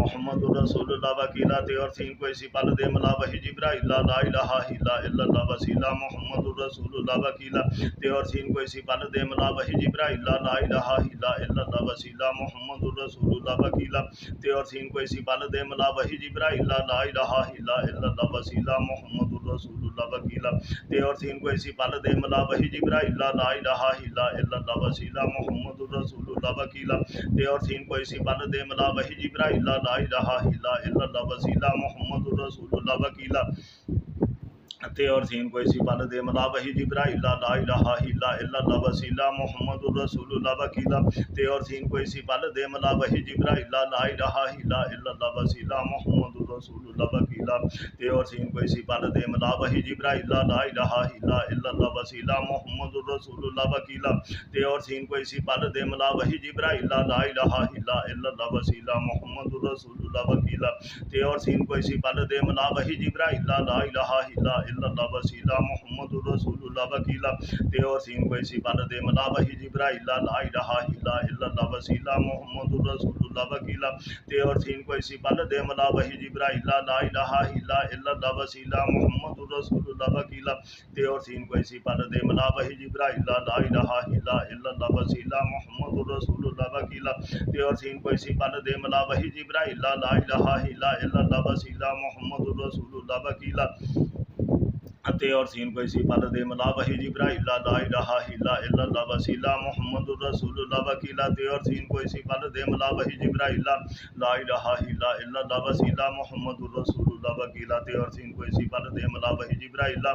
محمد رسول اللہ وکیلا تے اور سین کوئی سی پل دے ملا وحی جبرائیل لا الہ الا اللہ وسیلہ محمد رسول اللہ وکیلا تے اور سین کوئی سی پل دے ملا وحی جبرائیل لا الہ الا اللہ وسیلہ محمد رسول اللہ وکیلا تے اور سین کوئی سی پل دے ملا وحی جبرائیل لا الہ الا اللہ وسیلہ محمد رسول اللہ وکیلا تے اور سین کوئی سی پل دے ملا وحی جبرائیل لا الہ الا اللہ وسیلہ محمد رسول اللہ وکیلا تے اور سین کوئی سی پل دے ملا وحی جبرائیل لا الہ الا اللہ وسیلہ محمد رسول اللہ وکیلا تے اور سین کوئی سی پل دے ملا وحی جبرائیل لا الہ الا اللہ وسیلہ محمد رسول اللہ وکیلا تے اور سین کوئی سی پل دے ملا وحی جبرائیل لا الہ الا اللہ وسیلہ محمد رسول اللہ وکیلا تے اور سین کوئی سی پل دے ملا وحی جبرائیل لا الہ الا اللہ وسیلہ محمد رسول اللہ وکیلا تے اور سین کوئی سی پل دے ملا وحی جبرائیل لا الہ الا اللہ وسیلہ محمد رسول اللہ وکیلا تے اور سین کوئی سی پل دے ملا وحی جبرائیل لا الہ الا اللہ وسیلہ محمد رسول اللہ وکیلا تے اور سین کوئی سی پل دے ملا وحی جبرائیل لا الہ الا اللہ وسیلہ محمد رسول اللہ وکیلا تے اور سین کوئی سی پل دے ملا وحی جبرائیل لا الہ الا اللہ وسیلہ محمد رسول اللہ وکیلا تے اور سین کوئی سی پل دے ملا وحی جبرائیل لا الہ الا اللہ وسیلہ محمد رسول اللہ وکیلا تے اور سین کوئی سی پل دے ملا وحی جبرائیل لا الہ الا اللہ وسیلہ محمد رسول اللہ وکیلا تے اور سین کوئی سی پل دے ملا وحی جبرائیل لا الہ الا اللہ وسیلہ محمد رسول اللہ وکیلا تے اور سین کوئی سی پل دے ملا وحی جبرائیل لا الہ الا اللہ وسیلہ محمد رسول اللہ وکیلا تے اور سین کوئی سی پل دے ملا وحی جبرائیل لا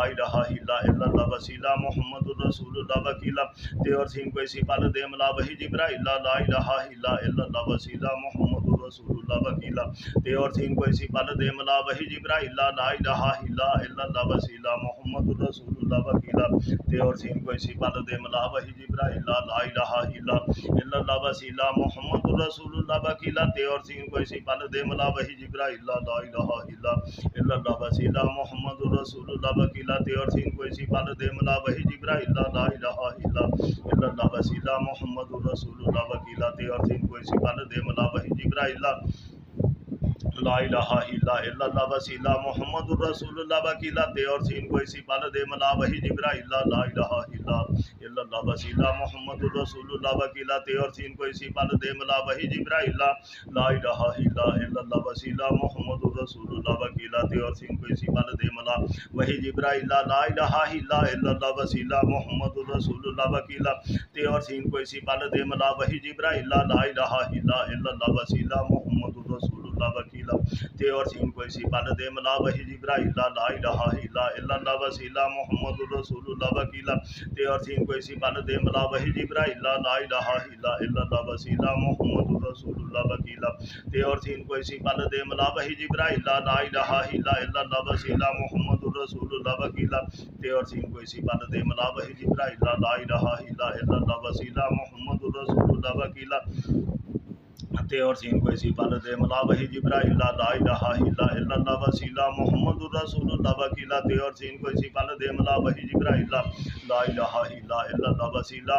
الہ الا اللہ وسیلہ محمد رسول اللہ وکیلا تے اور سین کوئی سی پل دے ملا وحی جبرائیل لا الہ الا اللہ وسیلہ محمد رسول اللہ وکیلا تے اور سین کوئی سی پل دے ملا وحی جبرائیل لا الہ الا اللہ وسیلہ محمد رسول اللہ وکیلا تے اور سین کوئی سی پل دے ملا وحی جبرائیل لا الہ الا اللہ وسیلہ محمد رسول اللہ وکیلا تے اور سین کوئی سی پل دے ملا وحی جبرائیل لا الہ الا اللہ وسیلہ محمد رسول اللہ وکیلا تے اور سین کوئی سی پل دے ملا وحی جبرائیل لا الہ الا اللہ وسیلہ محمد رسول اللہ وکیلا تے اور سین کوئی سی پل دے ملا وحی جبرائیل لا الہ الا اللہ وسیلہ محمد الرسول اللہ وکیلہ تے اور سین کو اسی پل دے ملا وہی جبرائیل لا الہ الا اللہ وسیلہ محمد الرسول اللہ وکیلہ تے اور سین کو اسی پل دے ملا وہی جبرائیل لا الہ الا اللہ وسیلہ محمد الرسول اللہ وکیلہ تے اور سین کو اسی پل دے ملا وہی جبرائیل لا الہ الا اللہ وسیلہ محمد الرسول اللہ وکیلہ تے اور سین کو اسی پل دے ملا وہی جبرائیل لا الہ الا اللہ وسیلہ محمد الرسول اللہ وکیلہ تے اور سین کو اسی پل دے ملا وہی جبرائیل لا الہ الا اللہ وسیلہ محمد الرسول اللہ وکیلہ تے اور سین کو اسی پل دے ملا وہی جبرائیل لا الہ الا اللہ وسیلہ محمد الرسول اللہ وکیلہ تے اور سین کو اسی پل دے ملا وہی جبرائیل لا الہ الا اللہ وسیلہ محمد الرسول اللہ وکیلہ تے اور سین کو اسی پل دے ملا وہی جبرائیل لا الہ الا اللہ وسیلہ محمد الرسول اللہ وکیلہ تے اور سین کو اسی پل دے ملا وہی جبرائیل لا الہ الا اللہ وسیلہ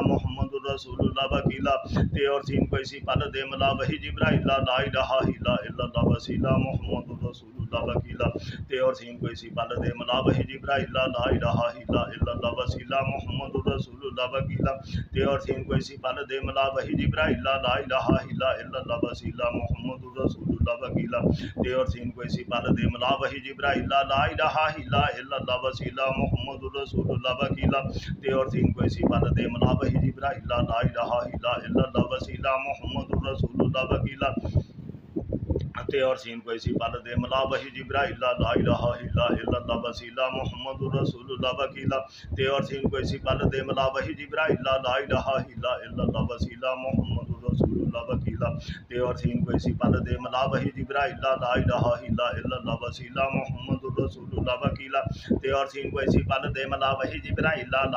محمد الرسول اللہ وکیلہ تے اور سین کو اسی پل دے ملا وہی جبرائیل لا الہ الا اللہ وسیلہ محمد الرسول اللہ وکیلہ تے اور سین کو اسی پل دے ملا وہی جبرائیل لا الہ الا اللہ وسیلہ محمد الرسول اللہ وکیلہ تے اور سین کو اسی پل دے ملا وہی جبرائیل لا الہ الا اللہ وسیلہ محمد الرسول اللہ وکیلہ تے اور سین کو اسی پل دے ملا وہی جبرائیل لا الہ الا اللہ وسیلہ محمد الرسول اللہ وکیلہ تے اور سین کو اسی پل دے ملا وہی جبرائیل لا الہ الا اللہ وسیلہ محمد الرسول اللہ وکیلہ تے اور سین کو اسی پل دے ملا وہی جبرائیل لا الہ الا اللہ وسیلہ محمد الرسول اللہ وکیلہ تے اور سین کو اسی پل دے ملا وہی جبرائیل لا الہ الا اللہ وسیلہ محمد الرسول اللہ وکیلہ تے اور سین کو اسی پل دے ملا وہی جبرائیل لا الہ الا اللہ وسیلہ محمد الرسول اللہ وکیلہ تے اور سین کو اسی پل دے ملا وہی جبرائیل لا الہ الا اللہ وسیلہ محمد الرسول اللہ وکیلہ تے اور سین کو اسی پل دے ملا وہی جبرائیل لا الہ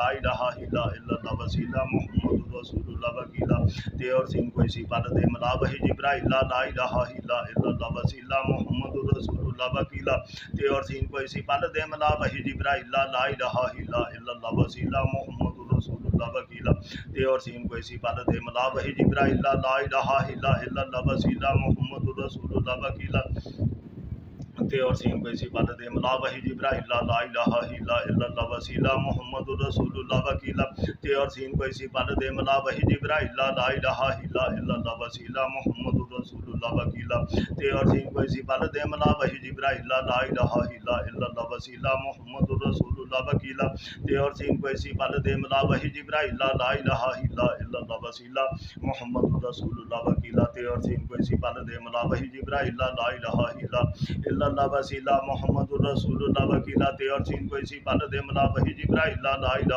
الا اللہ وسیلہ محمد الرسول اللہ وکیلہ تے اور سین کو اسی پل دے ملا وہی جبرائیل لا الہ الا اللہ وسیلہ محمد الرسول اللہ وکیلہ تے اور سین کو اسی پل دے ملا وہی جبرائیل لا الہ الا اللہ وسیلہ محمد الرسول اللہ وکیلہ تے اور سین کو اسی پل دے ملا وہی جبرائیل لا الہ الا اللہ وسیلہ محمد الرسول اللہ وکیلہ تے اور سین کو اسی پل دے ملا وہی جبرائیل لا الہ الا اللہ وسیلہ محمد الرسول اللہ وکیلہ تے اور سین کو اسی پل دے ملا وہی جبرائیل لا الہ الا اللہ وسیلہ محمد الرسول اللہ وکیلہ تے اور سین کو اسی پل دے ملا وہی جبرائیل لا الہ الا اللہ وسیلہ محمد الرسول اللہ وکیلہ تے اور سین کو اسی پل دے ملا وہی جبرائیل لا الہ الا اللہ وسیلہ محمد الرسول اللہ وکیلہ تے اور سین کو اسی پل دے ملا وہی جبرائیل لا الہ الا اللہ وسیلہ محمد الرسول اللہ وکیلہ تے اور سین کو اسی پل دے ملا وہی جبرائیل لا الہ الا اللہ وسیلہ محمد الرسول اللہ وکیلہ تے اور سین کو اسی پل دے ملا وہی جبرائیل لا الہ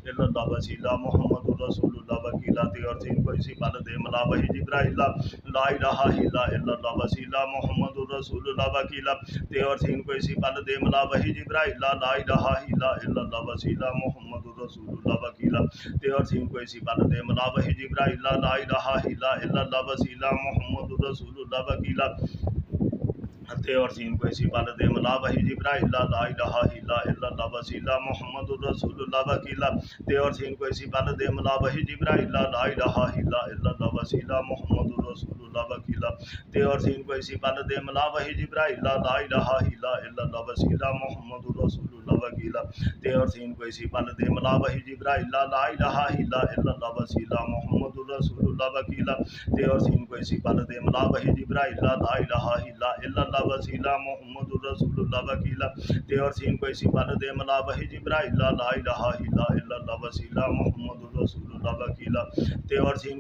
الا اللہ وسیلہ محمد الرسول اللہ وکیلہ تے اور سین کو اسی پل دے ملا وہی جبرائیل لا الہ الا اللہ وسیلہ محمد الرسول اللہ وکیلہ تے اور سین کو اسی پل دے ملا وہی جبرائیل لا الہ الا اللہ وسیلہ محمد الرسول اللہ وکیلہ تے اور سین کو اسی پل دے ملا وہی جبرائیل لا الہ الا اللہ وسیلہ محمد الرسول اللہ وکیلہ تے اور سین کو اسی پل دے ملا وہی جبرائیل لا الہ الا اللہ وسیلہ محمد الرسول اللہ وکیلہ تے اور سین کو اسی پل دے ملا وہی جبرائیل لا الہ الا اللہ وسیلہ محمد الرسول اللہ وکیلہ تے اور سین کو اسی پل دے ملا وہی جبرائیل لا الہ الا اللہ وسیلہ محمد الرسول اللہ وکیلہ تے اور سین کو اسی پل دے ملا وہی جبرائیل لا الہ الا اللہ وسیلہ محمد الرسول اللہ وکیلہ تے اور سین کو اسی پل دے ملا وہی جبرائیل لا الہ الا اللہ وسیلہ محمد الرسول اللہ وکیلہ تے اور سین کو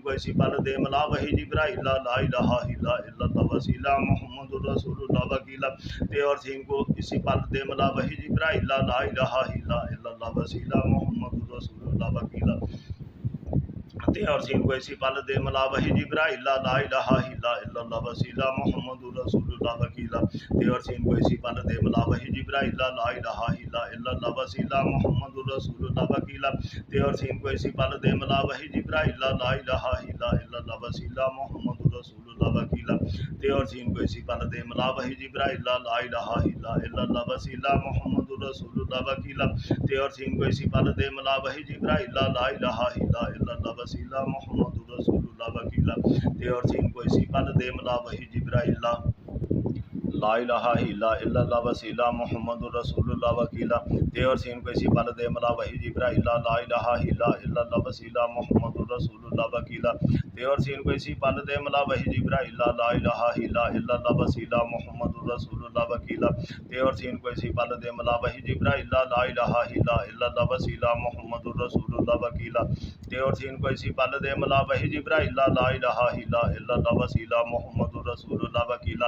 اسی پل دے ملا وہی جبرائیل لا الہ الا اللہ وسیلہ محمد الرسول اللہ وکیلہ تے اور سین کو اسی پل دے ملا وہی جبرائیل لا الہ الا اللہ وسیلہ محمد الرسول اللہ وکیلہ تے اور سین کو اسی پل دے ملا وہی جبرائیل لا الہ الا اللہ وسیلہ محمد الرسول اللہ وکیلہ تے اور سین کو اسی پل دے ملا وہی جبرائیل لا الہ الا اللہ وسیلہ محمد الرسول اللہ وکیلہ تے اور سین کو اسی پل دے ملا وہی جبرائیل لا الہ الا اللہ وسیلہ محمد الرسول اللہ وکیلہ تے اور سین کو اسی پل دے ملا وہی جبرائیل لا الہ الا اللہ وسیلہ محمد الرسول اللہ وکیلہ تے اور سین کو اسی پل دے ملا وہی جبرائیل لا الہ الا اللہ وسیلہ محمد الرسول اللہ وکیلہ تے اور سین کو اسی پل دے ملا وہی جبرائیل لا الہ الا اللہ وسیلہ محمد الرسول اللہ وکیلہ تے اور سین کو اسی پل دے ملا وحی جبرائیل لا الہ الا اللہ وسیلہ محمد الرسول اللہ وکیلہ تے اور سین کو اسی پل دے ملا وحی جبرائیل لا الہ الا اللہ وسیلہ محمد الرسول اللہ وکیلہ تے اور سین کو اسی پل دے ملا وحی جبرائیل لا الہ الا اللہ وسیلہ محمد الرسول اللہ وکیلہ تے اور سین کو اسی پل دے ملا وحی جبرائیل لا الہ الا اللہ وسیلہ محمد الرسول اللہ وکیلہ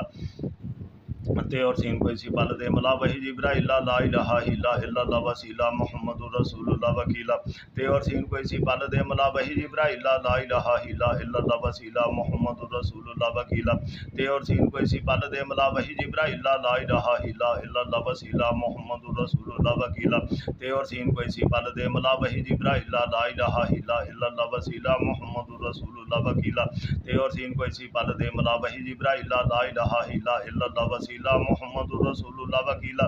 تے اور سین کو اسی پل دے ملا وحی جبرائیل لا الہ الا اللہ وسیلہ محمد الرسول اللہ وکیلہ تے اور سین کو اسی پل دے ملا وحی جبرائیل لا الہ الا اللہ وسیلہ محمد الرسول اللہ وکیلہ تے اور سین کو اسی پل دے ملا وحی جبرائیل لا الہ الا اللہ وسیلہ محمد الرسول اللہ وکیلہ تے اور سین کو اسی پل دے ملا وحی جبرائیل لا الہ الا اللہ وسیلہ محمد الرسول اللہ وکیلہ تے اور سین کو اسی پل دے ملا وحی جبرائیل لا الہ الا اللہ وسیلہ محمد الرسول اللہ وکیلہ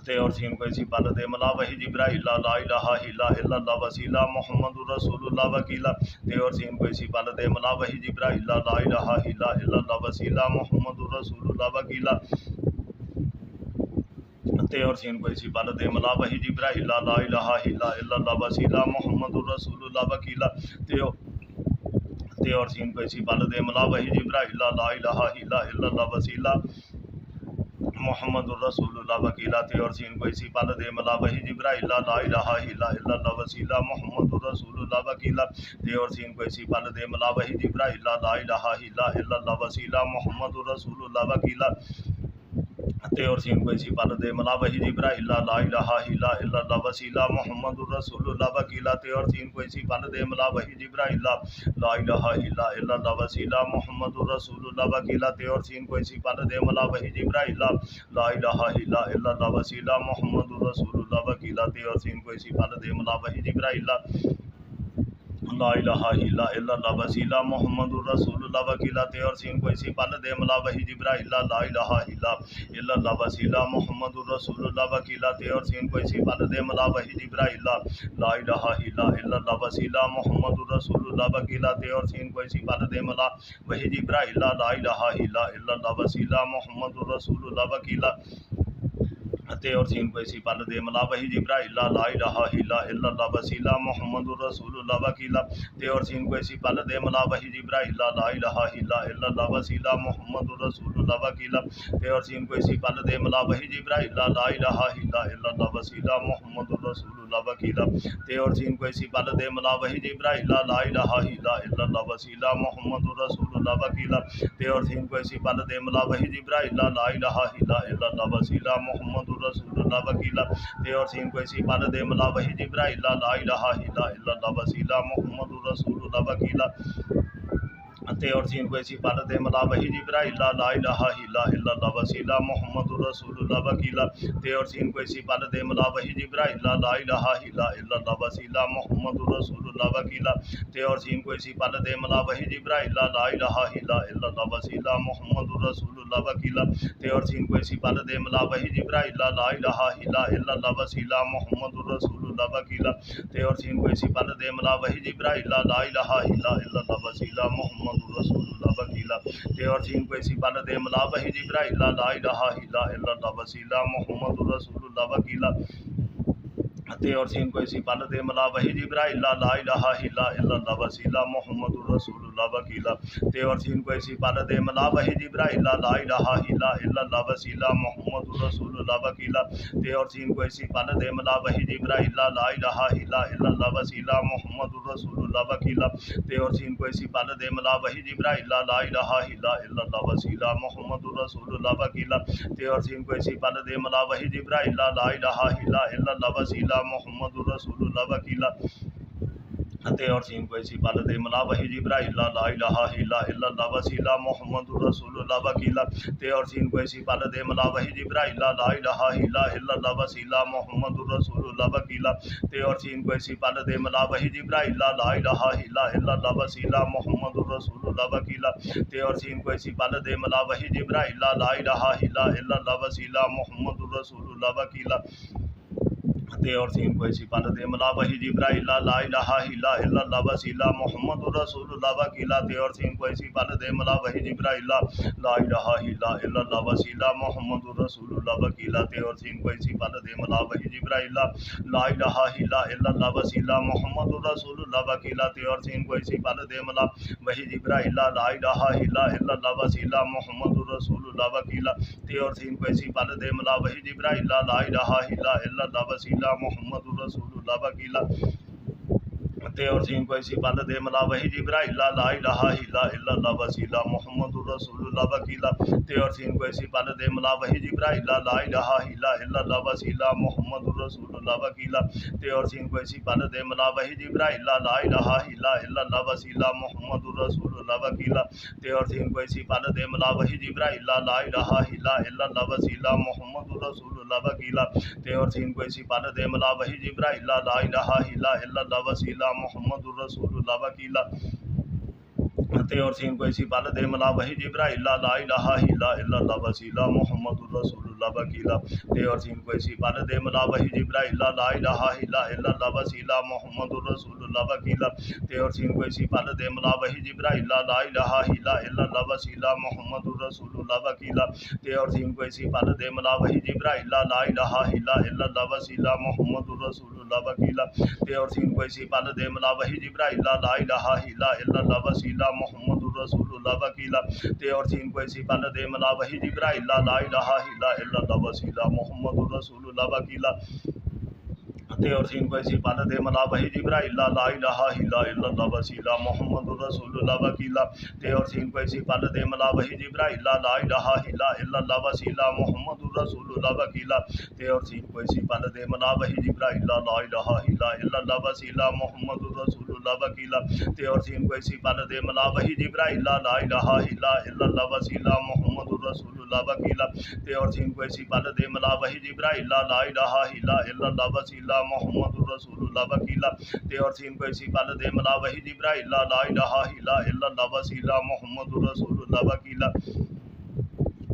تے اور سین کو اسی پل دے ملا وحی جبرائیل لا الہ الا اللہ وسیلہ محمد الرسول اللہ وکیلہ تے اور سین کو اسی پل دے ملا وحی جبرائیل لا الہ الا اللہ وسیلہ محمد الرسول اللہ وکیلہ تے اور سین کو اسی پل دے ملا وحی جبرائیل لا الہ الا اللہ وسیلہ محمد الرسول اللہ وکیلہ تے اور سین کو اسی پل دے ملا وحی جبرائیل لا الہ الا اللہ وسیلہ محمد الرسول اللہ وکیلہ تے اور سین کو اسی پل دے ملا وحی جبرائیل لا الہ الا اللہ وسیلہ محمد الرسول اللہ وکیلہ تے اور سین کو اسی پل دے ملا وحی جبرائیل لا الہ الا اللہ وسیلہ محمد الرسول اللہ وکیلہ تے اور سین کو اسی پل دے ملا وحی جبرائیل لا الہ الا اللہ وسیلہ محمد الرسول اللہ وکیلہ تے اور سین کو اسی پل دے ملا وحی جبرائیل لا الہ الا اللہ وسیلہ محمد الرسول اللہ وکیلہ تے اور سین کو اسی پل دے ملا وحی جبرائیل لا الہ الا اللہ وسیلہ محمد الرسول اللہ وکیلہ تے اور سین کو اسی پل دے ملا وحی جبرائیل لا الہ الا اللہ وسیلہ محمد الرسول اللہ وکیلہ تے اور سین کو اسی پل دے ملا وحی جبرائیل لا الہ الا اللہ وسیلہ محمد الرسول اللہ وکیلہ تے اور سین کو اسی پل دے ملا وحی جبرائیل لا الہ الا اللہ وسیلہ محمد الرسول اللہ وکیلہ تے اور سین کو اسی پل دے ملا وحی جبرائیل لا الہ الا اللہ وسیلہ محمد الرسول اللہ وکیلہ تے اور سین کو اسی پل دے ملا وحی جبرائیل لا الہ الا اللہ وسیلہ محمد الرسول اللہ وکیلہ تے اور سین کو اسی پل دے ملا وحی جبرائیل لا الہ الا اللہ وسیلہ محمد الرسول اللہ وکیلہ تے اور سین کو اسی پل دے ملا وحی جبرائیل لا الہ الا اللہ وسیلہ محمد الرسول اللہ وکیلہ تے اور سین کو اسی پل دے ملا وحی جبرائیل لا الہ الا اللہ وسیلہ محمد الرسول اللہ وکیلہ تے اور سین کو اسی پل دے ملا وحی جبرائیل لا الہ الا اللہ وسیلہ محمد الرسول اللہ وکیلہ تے اور سین کو اسی پل دے ملا وحی جبرائیل لا الہ الا اللہ وسیلہ محمد الرسول اللہ وکیلہ تے اور سین کو اسی پل دے ملا وحی جبرائیل لا الہ الا اللہ وسیلہ محمد الرسول اللہ وکیلہ تے اور سین کو اسی پل دے ملا وحی جبرائیل لا الہ الا اللہ وسیلہ محمد الرسول اللہ وکیلہ تے اور سین کو اسی پل دے ملا وحی جبرائیل لا الہ الا اللہ وسیلہ محمد الرسول اللہ وکیلہ تے اور سین کو اسی پل دے ملا وحی جبرائیل لا الہ الا اللہ وسیلہ محمد الرسول اللہ وکیلہ تے اور سین کو اسی پل دے ملا وحی جبرائیل لا الہ الا اللہ وسیلہ محمد الرسول اللہ وکیلہ تے اور سین کو اسی پل دے ملا وحی جبرائیل لا الہ الا اللہ وسیلہ محمد الرسول اللہ وکیلہ تے اور سین کو اسی پل دے ملا وحی جبرائیل لا الہ الا اللہ وسیلہ محمد الرسول اللہ وکیلہ تے اور سین کو اسی پل دے ملا وحی جبرائیل لا الہ الا اللہ وسیلہ محمد الرسول اللہ وکیلہ تے اور سین کو اسی پل دے ملا وحی جبرائیل لا الہ الا اللہ وسیلہ محمد الرسول اللہ وکیلہ تے اور سین کو اسی پل دے ملا وحی جبرائیل لا الہ الا اللہ وسیلہ محمد الرسول اللہ وکیلہ تے اور سین کو اسی پل دے ملا وحی جبرائیل لا الہ الا اللہ وسیلہ محمد الرسول اللہ وکیلہ تے اور سین کو اسی پل دے ملا وحی جبرائیل لا الہ الا اللہ وسیلہ محمد الرسول اللہ وکیلہ تے اور سین کو اسی پل دے ملا وحی جبرائیل لا الہ الا اللہ وسیلہ محمد الرسول اللہ وکیلہ تے اور سین کو اسی پل دے ملا وحی جبرائیل لا الہ الا اللہ وسیلہ محمد الرسول اللہ وکیلہ تے اور سین کو اسی پل دے ملا وحی جبرائیل لا الہ الا اللہ وسیلہ محمد الرسول اللہ وکیلہ تے اور سین کو اسی پل دے ملا وحی جبرائیل لا الہ الا اللہ وسیلہ محمد رسول اللہ وکیلا تے اور سین کو اسی پل دے ملا وحی جبرائیل لا الہ الا اللہ وسیلہ محمد رسول اللہ وکیلا تے اور سین کو اسی پل دے ملا وحی جبرائیل لا الہ الا اللہ وسیلہ محمد رسول اللہ وکیلا تے اور سین کو اسی پل دے ملا وحی جبرائیل لا الہ الا اللہ وسیلہ محمد رسول اللہ وکیلا تے اور سین کو اسی پل دے ملا وحی جبرائیل لا الہ الا اللہ وسیلہ محمد رسول اللہ وکیلا تے اور سین کو اسی پل دے ملا وحی جبرائیل لا الہ الا اللہ وسیلہ محمد رسول اللہ وکیلا تے اور سین کو اسی پل دے ملا وحی جبرائیل لا الہ الا اللہ وسیلہ محمد رسول اللہ وکیلا تے اور سین کو اسی پل دے ملا وحی جبرائیل لا الہ الا اللہ وسیلہ محمد رسول اللہ وکیلا تے اور سین کو اسی پل دے ملا وحی جبرائیل لا الہ الا اللہ وسیلہ محمد رسول اللہ وکیلا تے اور سین کو اسی پل دے ملا وحی جبرائیل لا الہ الا اللہ وسیلہ محمد رسول اللہ وکیلا تے اور سین کو اسی پل دے ملا وحی جبرائیل لا الہ الا اللہ وسیلہ محمد رسول اللہ وکیلا تے اور سین کو اسی پل دے ملا وحی جبرائیل لا الہ الا اللہ وسیلہ محمد رسول اللہ وکیلا تے اور سین کو اسی پل دے ملا وحی جبرائیل لا الہ الا اللہ وسیلہ محمد رسول اللہ وکیلا تے اور سین کو اسی پل دے ملا وحی جبرائیل لا الہ الا اللہ وسیلہ محمد رسول اللہ وکیلا تے اور سین کو اسی پل دے ملا وحی جبرائیل لا الہ الا اللہ وسیلہ محمد رسول اللہ وکیلا تے اور سین کو اسی پل دے ملا وحی جبرائیل لا الہ الا اللہ وسیلہ محمد رسول اللہ وکیلا تے اور سین کو اسی پل دے ملا وحی جبرائیل لا الہ الا اللہ وسیلہ محمد رسول اللہ وکیلا تے اور سین کو اسی پل دے ملا وحی جبرائیل لا الہ الا اللہ وسیلہ محمد رسول اللہ وکیلا تے اور سین کو اسی پل دے ملا وحی جبرائیل لا الہ الا اللہ وسیلہ محمد رسول اللہ وکیلا تے اور سین کو اسی پل دے ملا وحی جبرائیل لا الہ الا اللہ وسیلہ محمد رسول اللہ وکیلا تے اور سین کو اسی پل دے ملا وحی جبرائیل لا الہ الا اللہ وسیلہ محمد رسول اللہ وکیلا تے اور سین کو اسی پل دے ملا وحی جبرائیل لا الہ الا اللہ وسیلہ محمد رسول اللہ وکیلا تے اور سین کو اسی پل دے ملا وحی جبرائیل لا الہ الا اللہ وسیلہ محمد رسول اللہ وکیلا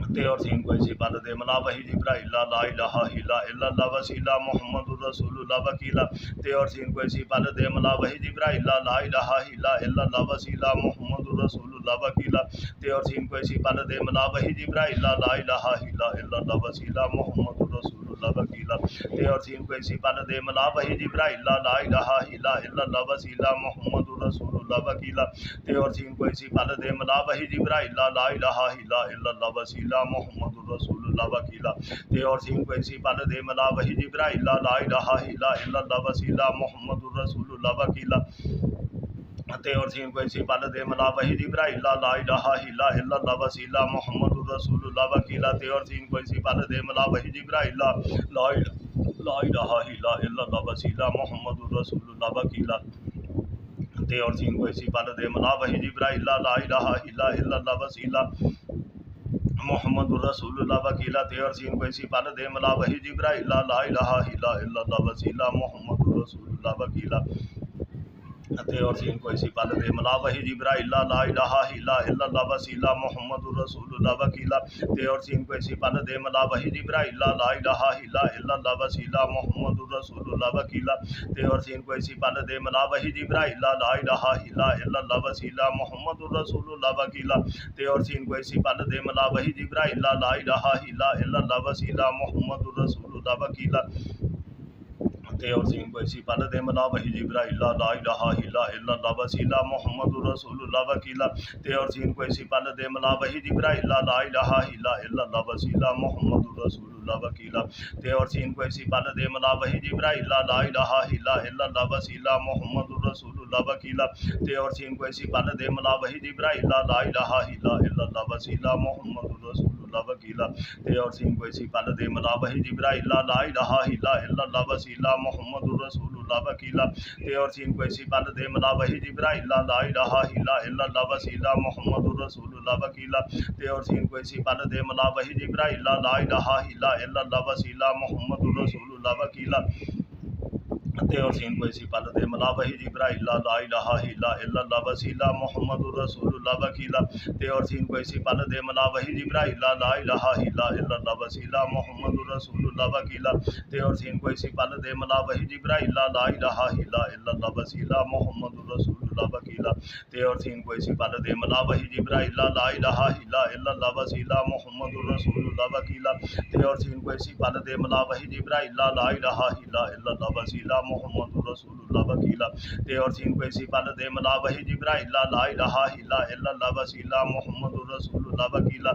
تے اور سین کو اسی پل دے ملا وحی جبرائیل لا الہ الا اللہ وسیلہ محمد رسول اللہ وکیلا تے اور سین کو اسی پل دے ملا وحی جبرائیل لا الہ الا اللہ وسیلہ محمد رسول اللہ وکیلا تے اور سین کو اسی پل دے ملا وحی جبرائیل لا الہ الا اللہ وسیلہ محمد رسول اللہ وکیلا تے اور سین کو اسی پل دے ملا وحی جبرائیل لا الہ الا اللہ وسیلہ محمد رسول اللہ وکیلا تے اور سین کو اسی پل دے ملا وحی جبرائیل لا الہ الا اللہ وسیلہ محمد رسول اللہ وکیلا تے اور سین کو اسی پل دے ملا وحی جبرائیل لا الہ الا اللہ وسیلہ محمد رسول اللہ وکیلا تے اور سین کو اسی پل دے ملا وحی جبرائیل لا الہ الا اللہ وسیلہ محمد رسول اللہ وکیلا تے اور سین کو اسی پل دے ملا وحی جبرائیل لا الہ الا اللہ وسیلہ محمد رسول اللہ وکیلا تے اور سین کو اسی پل دے ملا وحی جبرائیل لا الہ الا اللہ وسیلہ محمد رسول اللہ وکیلا تے اور سین کو اسی پل دے ملا وحی جبرائیل لا الہ الا اللہ وسیلہ محمد رسول اللہ وکیلا تے اور سین کو اسی پل دے ملا وحی جبرائیل لا الہ الا اللہ وسیلہ محمد رسول اللہ وکیلا تے اور سین کو اسی پل دے ملا وحی جبرائیل لا الہ الا اللہ وسیلہ محمد رسول اللہ وکیلا تے اور سین کو اسی پل دے ملا وحی جبرائیل لا الہ الا اللہ وسیلہ محمد رسول اللہ وکیلا تے اور سین کو اسی پل دے ملا وحی جبرائیل لا الہ الا اللہ وسیلہ محمد رسول اللہ وکیلا تے اور سین کو اسی پل دے ملا وحی جبرائیل لا الہ الا اللہ وسیلہ محمد رسول اللہ وکیلا تے اور سین کو اسی پل دے ملا وحی جبرائیل لا الہ الا اللہ وسیلہ محمد رسول اللہ وکیلا تے اور سین کو اسی پل دے ملا وحی جبرائیل لا الہ الا اللہ وسیلہ محمد رسول اللہ وکیلا تے اور سین کو اسی پل دے ملا وحی جبرائیل لا الہ الا اللہ وسیلہ محمد رسول اللہ وکیلا تے اور سین کو اسی پل دے ملا وحی جبرائیل لا الہ الا اللہ وسیلہ محمد رسول اللہ وکیلا تے اور سین کو اسی پل دے ملا وحی جبرائیل لا الہ الا اللہ وسیلہ محمد رسول اللہ وکیلا تے اور سین کو اسی پل دے ملا وحی جبرائیل لا الہ الا اللہ وسیلہ محمد الرسول اللہ وکیلا تے اور سین کو اسی پل دے ملا وحی جبرائیل لا الہ الا اللہ وسیلہ محمد الرسول اللہ وکیلا تے اور سین کو اسی پل دے ملا وحی جبرائیل لا الہ الا اللہ وسیلہ محمد الرسول اللہ وکیلا تے اور سین کو اسی پل دے ملا وحی جبرائیل لا الہ الا اللہ وسیلہ محمد الرسول اللہ وکیلا تے اور سین کو اسی پل دے ملا وحی جبرائیل لا الہ الا اللہ وسیلہ محمد رسول اللہ وکیلا تے اور سین کو اسی پل دے ملا وحی جبرائیل لا الہ الا اللہ وسیلہ محمد رسول اللہ وکیلا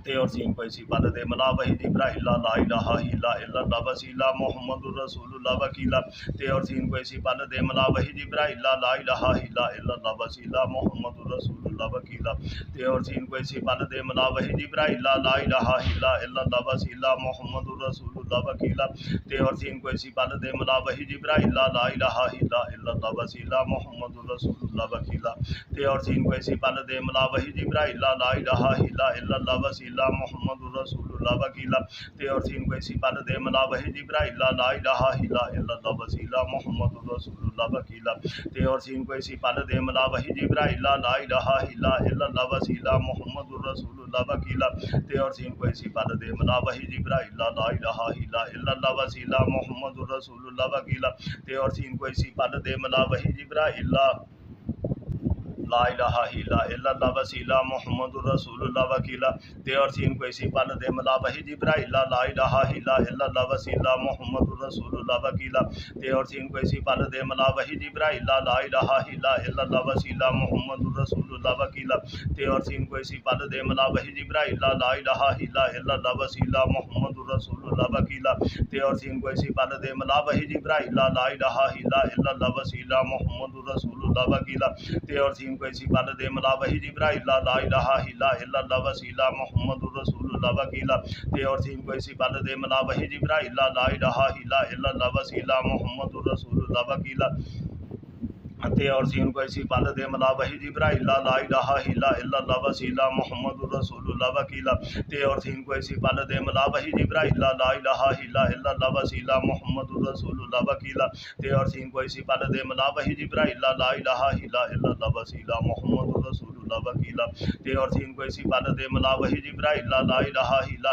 تے اور سین کو اسی پل دے ملا وحی جبرائیل لا الہ الا اللہ وسیلہ محمد الرسول اللہ وکیلا تے اور سین کو اسی پل دے ملا وحی جبرائیل لا الہ الا اللہ وسیلہ محمد الرسول اللہ وکیلا تے اور سین کو اسی پل دے ملا وحی جبرائیل لا الہ الا اللہ وسیلہ محمد الرسول اللہ وکیلا تے اور سین کو اسی پل دے ملا وحی جبرائیل لا الہ الا اللہ وسیلہ محمد الرسول اللہ وکیلا تے اور سین کو اسی پل دے ملا وحی جبرائیل لا الہ الا اللہ وسیلہ محمد الرسول اللہ وکیلا تے اور سین کو اسی پل دے ملا وحی جبرائیل لا الہ الا اللہ وسیلہ محمد الرسول اللہ وکیلا تے اور سین کو اسی پل دے ملا وحی جبرائیل لا الہ الا اللہ وسیلہ محمد الرسول اللہ وکیلا تے اور سین کو اسی پل دے ملا وحی جبرائیل لا الہ الا اللہ وسیلہ محمد الرسول اللہ وکیلا تے اور سین کو اسی پل دے ملا وحی جبرائیل لا الہ الا اللہ وسیلہ محمد الرسول اللہ وکیلا تے اور سین کو اسی پل دے ملا وحی جبرائیل لا الہ الا اللہ وسیلہ محمد الرسول اللہ وکیلا تے اور سین کو اسی پل دے ملا وحی جبرائیل لا الہ الا اللہ وسیلہ محمد الرسول اللہ وکیلا تے اور سین کو اسی پل دے ملا وحی جبرائیل لا الہ الا اللہ وسیلہ محمد الرسول اللہ وکیلا تے اور سین کو اسی پل دے ملا وحی جبرائیل لا الہ الا اللہ وسیلہ محمد الرسول اللہ وکیلا تے اور سین کو اسی پل دے ملا وحی جبرائیل لا الہ الا اللہ وسیلہ محمد الرسول اللہ وکیلا تے اور سین کو اسی پل دے ملا وحی جبرائیل لا الہ الا اللہ وسیلہ محمد الرسول اللہ وکیلا تے اور سین کو اسی پل دے ملا وحی جبرائیل لا الہ الا اللہ وسیلہ محمد الرسول اللہ وکیلا تے اور سین کو اسی پل دے ملا وحی جبرائیل لا الہ الا اللہ وسیلہ محمد الرسول اللہ وکیلا تے اور سین کو اسی پل دے ملا وحی جبرائیل لا الہ الا اللہ وسیلہ محمد الرسول اللہ وکیلا تے اور سین کو اسی پل دے ملا وحی جبرائیل لا الہ الا اللہ وسیلہ محمد الرسول اللہ وکیلا تے اور سین کو اسی پل دے ملا وحی جبرائیل لا الہ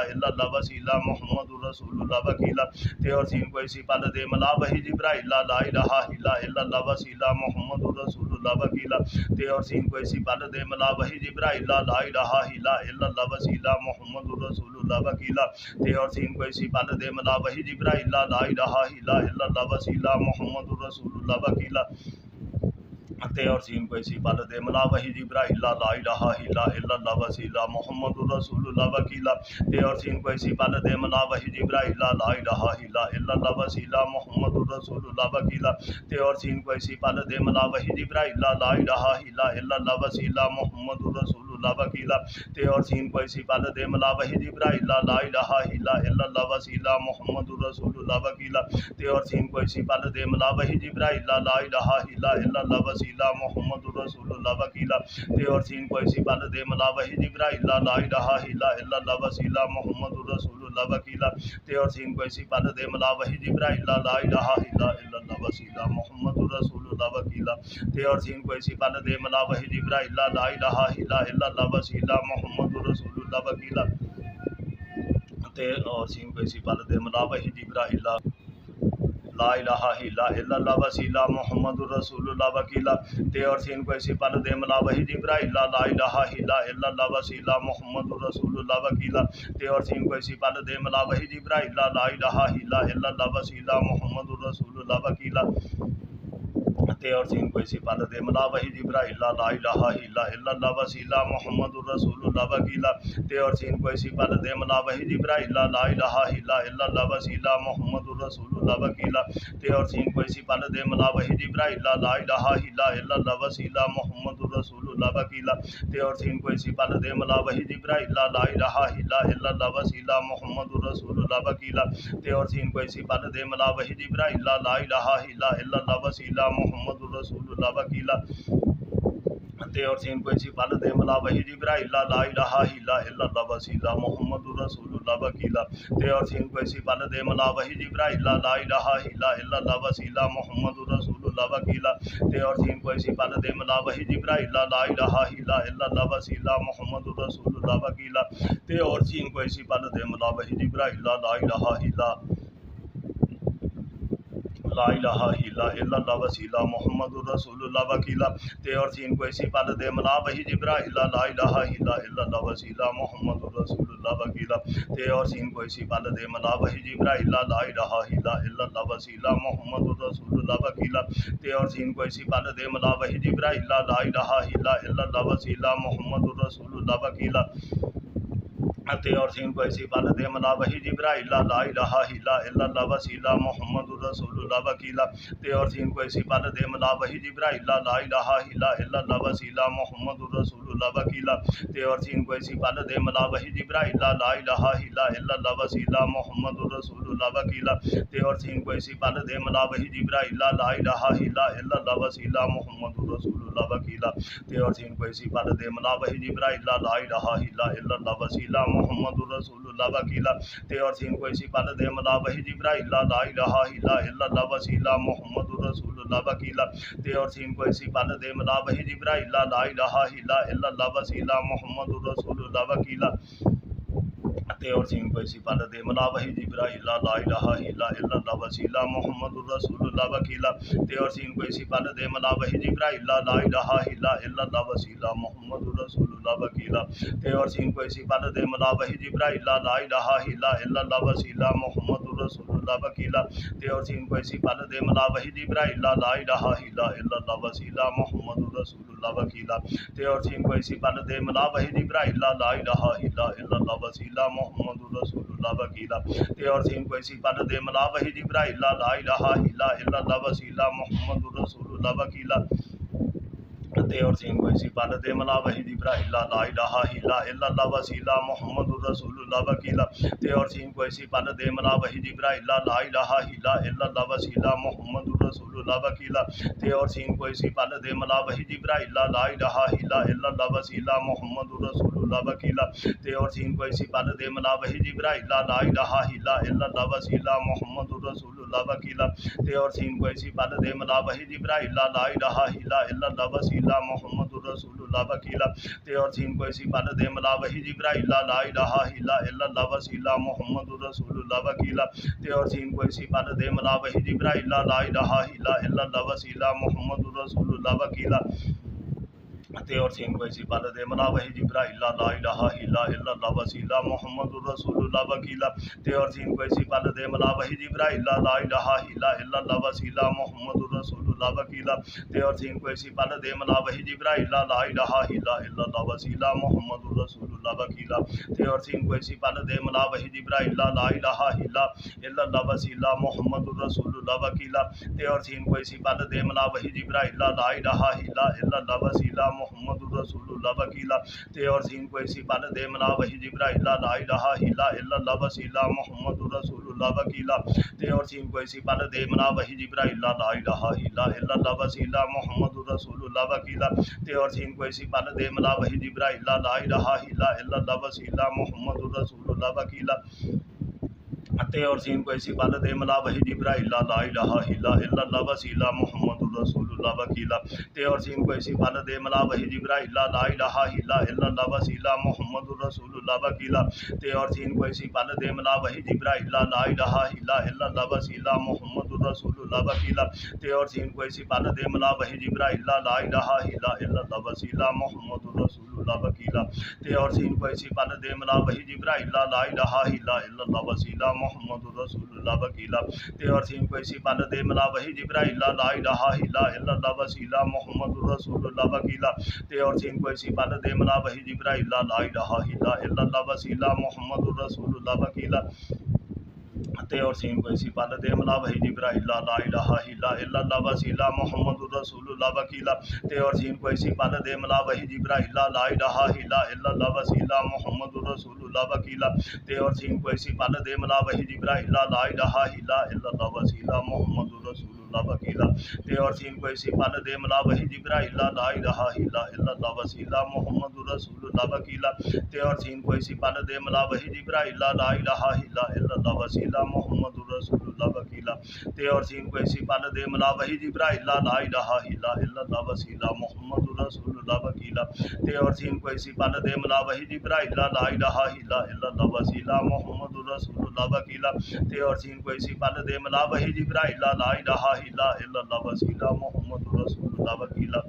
الا اللہ وسیلہ محمد الرسول اللہ وکیلا تے اور سین کو اسی پل دے ملا وحی جبرائیل لا الہ الا اللہ وسیلہ محمد الرسول اللہ وکیلا تے اور سین کو اسی پل دے ملا وحی جبرائیل لا الہ الا اللہ وسیلہ محمد الرسول اللہ وکیلا تے اور سین کو اسی پل دے ملا وحی جبرائیل لا الہ الا اللہ وسیلہ محمد الرسول اللہ وکیلا تے اور سین کو اسی پل دے ملا وحی جبرائیل لا الہ الا اللہ وسیلہ محمد الرسول اللہ وکیلا تے اور سین کو اسی پل دے ملا وحی جبرائیل لا الہ الا اللہ وسیلہ محمد الرسول اللہ وکیلا تے اور سین کو اسی پل دے ملا وحی جبرائیل لا الہ الا اللہ وسیلہ محمد الرسول اللہ وکیلا تے اور سین کو اسی پل دے ملا وحی جبرائیل لا الہ الا اللہ وسیلہ محمد الرسول اللہ وکیلا تے اور سین کو اسی پل دے ملا وحی جبرائیل لا الہ الا اللہ وسیلہ محمد الرسول اللہ وکیلا تے اور سین کو اسی پل دے ملا وحی جبرائیل لا الہ الا اللہ وسیلہ محمد الرسول اللہ وکیلا تے اور سین کو اسی پل دے ملا وحی جبرائیل لا الہ الا اللہ وسیلہ محمد الرسول اللہ وکیلا تے اور سین کو اسی پل دے ملا وحی جبرائیل لا الہ الا اللہ وسیلہ محمد الرسول اللہ وکیلا تے اور سین کو اسی پل دے ملا وحی جبرائیل لا الہ الا اللہ وسیلہ محمد الرسول اللہ وکیلا تے اور سین کو اسی پل دے ملا وحی جبرائیل لا الہ الا اللہ وسیلہ محمد الرسول اللہ وکیلا تے اور سین کو اسی پل دے ملا وحی جبرائیل لا الہ الا اللہ وسیلہ محمد الرسول اللہ وکیلا تے اور سین کو اسی پل دے ملا وحی جبرائیل لا الہ الا اللہ وسیلہ محمد الرسول اللہ وکیلا تے اور سین کو اسی پل دے ملا وحی جبرائیل لا الہ الا اللہ وسیلہ محمد الرسول اللہ وکیلا تے اور سین کو اسی پل دے ملا وحی جبرائیل لا الہ الا اللہ وسیلہ محمد الرسول اللہ وکیلا تے اور سین کو اسی پل دے ملا وحی جبرائیل لا الہ الا اللہ وسیلہ محمد الرسول اللہ وکیلا تے اور سین کوئی سی پل دے ملا وحی جبرائیل لا الہ الا اللہ وسیلہ محمد رسول اللہ وکیلا تے اور سین کوئی سی پل دے ملا وحی جبرائیل لا الہ الا اللہ وسیلہ محمد رسول اللہ وکیلا تے اور سین کوئی سی پل دے ملا وحی جبرائیل لا الہ الا اللہ وسیلہ محمد رسول اللہ وکیلا تے اور سین کوئی سی پل دے ملا وحی جبرائیل لا الہ الا اللہ وسیلہ محمد رسول اللہ وکیلا تے اور سین کوئی سی پل دے ملا وحی جبرائیل لا الہ الا اللہ وسیلہ محمد رسول اللہ وکیلا تے اور سین کوئی سی پل دے ملا وحی جبرائیل لا الہ الا اللہ وسیلہ محمد رسول اللہ وکیلا تے اور سین کوئی سی پل دے ملا وحی جبرائیل لا الہ الا اللہ وسیلہ محمد رسول اللہ وکیلا تے اور سین کوئی سی پل دے ملا وحی جبرائیل لا الہ الا اللہ وسیلہ محمد رسول اللہ وکیلا تے اور سین کوئی سی پل دے ملا وحی جبرائیل لا الہ الا اللہ وسیلہ محمد رسول اللہ وکیلا تے اور سین کوئی سی پل دے ملا وحی جبرائیل لا الہ الا اللہ وسیلہ محمد رسول اللہ وکیلا تے اور سین کوئی سی پل دے ملا وحی جبرائیل لا الہ الا اللہ وسیلہ محمد رسول اللہ وکیلا تے اور سین کوئی سی پل دے ملا وحی جبرائیل لا الہ الا اللہ وسیلہ محمد رسول اللہ وکیلا تے اور سین کوئی سی پل دے ملا وحی جبرائیل لا الہ الا اللہ وسیلہ محمد رسول اللہ وکیلا تے اور سین کوئی سی پل دے ملا وحی جبرائیل لا الہ الا اللہ وسیلہ محمد رسول اللہ وکیلا تے اور سین کوئی سی پل دے ملا وحی جبرائیل لا الہ الا اللہ وسیلہ محمد رسول اللہ وکیلا تے اور سین کوئی سی پل دے ملا وحی جبرائیل لا الہ الا اللہ وسیلہ محمد رسول اللہ وکیلا تے اور سین کوئی سی پل دے ملا وحی جبرائیل لا الہ الا اللہ وسیلہ محمد رسول اللہ وکیلا تے اور سین کوئی سی پل دے ملا وحی جبرائیل لا الہ الا اللہ وسیلہ محمد رسول اللہ وکیلا تے اور سین کوئی سی پل دے ملا وحی جبرائیل لا الہ الا اللہ وسیلہ محمد رسول اللہ وکیلا تے اور سین کوئی سی پل دے ملا وحی جبرائیل لا الہ الا اللہ وسیلہ محمد رسول اللہ وکیلا تے اور سین کوئی سی پل دے ملا وحی جبرائیل لا الہ الا اللہ وسیلہ محمد رسول اللہ وکیلا تے اور سین کوئی سی پل دے ملا وحی جبرائیل لا الہ الا اللہ وسیلہ محمد رسول اللہ وکیلا تے اور سین کوئی سی پل دے ملا وحی جبرائیل لا الہ الا اللہ وسیلہ محمد رسول اللہ وکیلا تے اور سین کوئی سی پل دے ملا وحی جبرائیل لا الہ الا اللہ وسیلہ محمد رسول اللہ وکیلا تے اور سین کوئی سی پل دے ملا وحی جبرائیل لا الہ الا اللہ وسیلہ محمد رسول اللہ وکیلا تے اور سین کوئی سی پل دے ملا وحی جبرائیل لا الہ الا اللہ وسیلہ محمد رسول اللہ وکیلا تے اور سین کوئی سی پل دے ملا وحی جبرائیل لا الہ الا اللہ وسیلہ محمد رسول اللہ وکیلا تے اور سین کوئی سی پل دے ملا وحی جبرائیل لا الہ الا اللہ وسیلہ محمد رسول اللہ وکیلا تے اور سین کوئی سی پل دے ملا وحی جبرائیل لا الہ الا اللہ وسیلہ محمد رسول اللہ وکیلا تے اور سین کوئی سی پل دے ملا وحی جبرائیل لا الہ الا اللہ وسیلہ محمد رسول اللہ وکیلا تے اور سین کوئی سی پل دے ملا وحی جبرائیل لا الہ الا اللہ وسیلہ محمد رسول اللہ وکیلا تے اور سین کوئی سی پل دے ملا وحی جبرائیل لا الہ الا اللہ وسیلہ محمد رسول اللہ وکیلا تے اور سین کوئی سی پل دے ملا وحی جبرائیل لا الہ الا اللہ وسیلہ محمد رسول اللہ وکیلا تے اور سین کوئی سی پل دے ملا وحی جبرائیل لا الہ الا اللہ وسیلہ محمد رسول اللہ وکیلا تے اور سین کوئی سی پل دے ملا وحی جبرائیل لا الہ الا اللہ وسیلہ محمد رسول اللہ وکیلا تے اور سین کوئی سی پل دے ملا وحی جبرائیل لا الہ الا اللہ وسیلہ محمد رسول اللہ وکیلا تے اور سین کوئی سی پل دے ملا وحی جبرائیل لا الہ الا اللہ وسیلہ محمد رسول اللہ وکیلا تے اور سین کوئی سی پل دے ملا وحی جبرائیل لا الہ الا اللہ وسیلہ محمد رسول اللہ وکیلا تے اور سین کوئی سی پل دے ملا وحی جبرائیل لا الہ الا اللہ وسیلہ محمد رسول اللہ وکیلا تے اور سین کوئی سی پل دے ملا وحی جبرائیل لا الہ الا اللہ وسیلہ محمد رسول اللہ وکیلا تے اور سین کوئی سی پل دے ملا وحی جبرائیل لا الہ الا اللہ وسیلہ محمد رسول اللہ وکیلا تے اور سین کوئی سی پل دے ملا وحی جبرائیل لا الہ الا اللہ وسیلہ محمد رسول اللہ وکیلا تے اور سین کو اسی پل دے ملا وحی جبرائیل لا الہ الا اللہ وسیلہ محمد الرسول اللہ وکیلا تے اور سین کو اسی پل دے ملا وحی جبرائیل لا الہ الا اللہ وسیلہ محمد الرسول اللہ وکیلا تے اور سین کو اسی پل دے ملا وحی جبرائیل لا الہ الا اللہ وسیلہ محمد الرسول اللہ وکیلا تے اور سین کو اسی پل دے ملا وحی جبرائیل لا الہ الا اللہ وسیلہ محمد الرسول اللہ وکیلا تے اور سین کو اسی پل دے ملا وحی جبرائیل لا الہ الا اللہ وسیلہ محمد الرسول اللہ وکیلا تے اور سین کو اسی پل دے ملا وحی جبرائیل لا الہ الا اللہ وسیلہ محمد الرسول اللہ وکیلا تے اور سین کو اسی پل دے ملا وحی جبرائیل لا الہ الا اللہ وسیلہ محمد الرسول اللہ وکیلا تے اور سین کو اسی پل دے ملا وحی جبرائیل لا الہ الا اللہ وسیلہ محمد الرسول اللہ وکیلا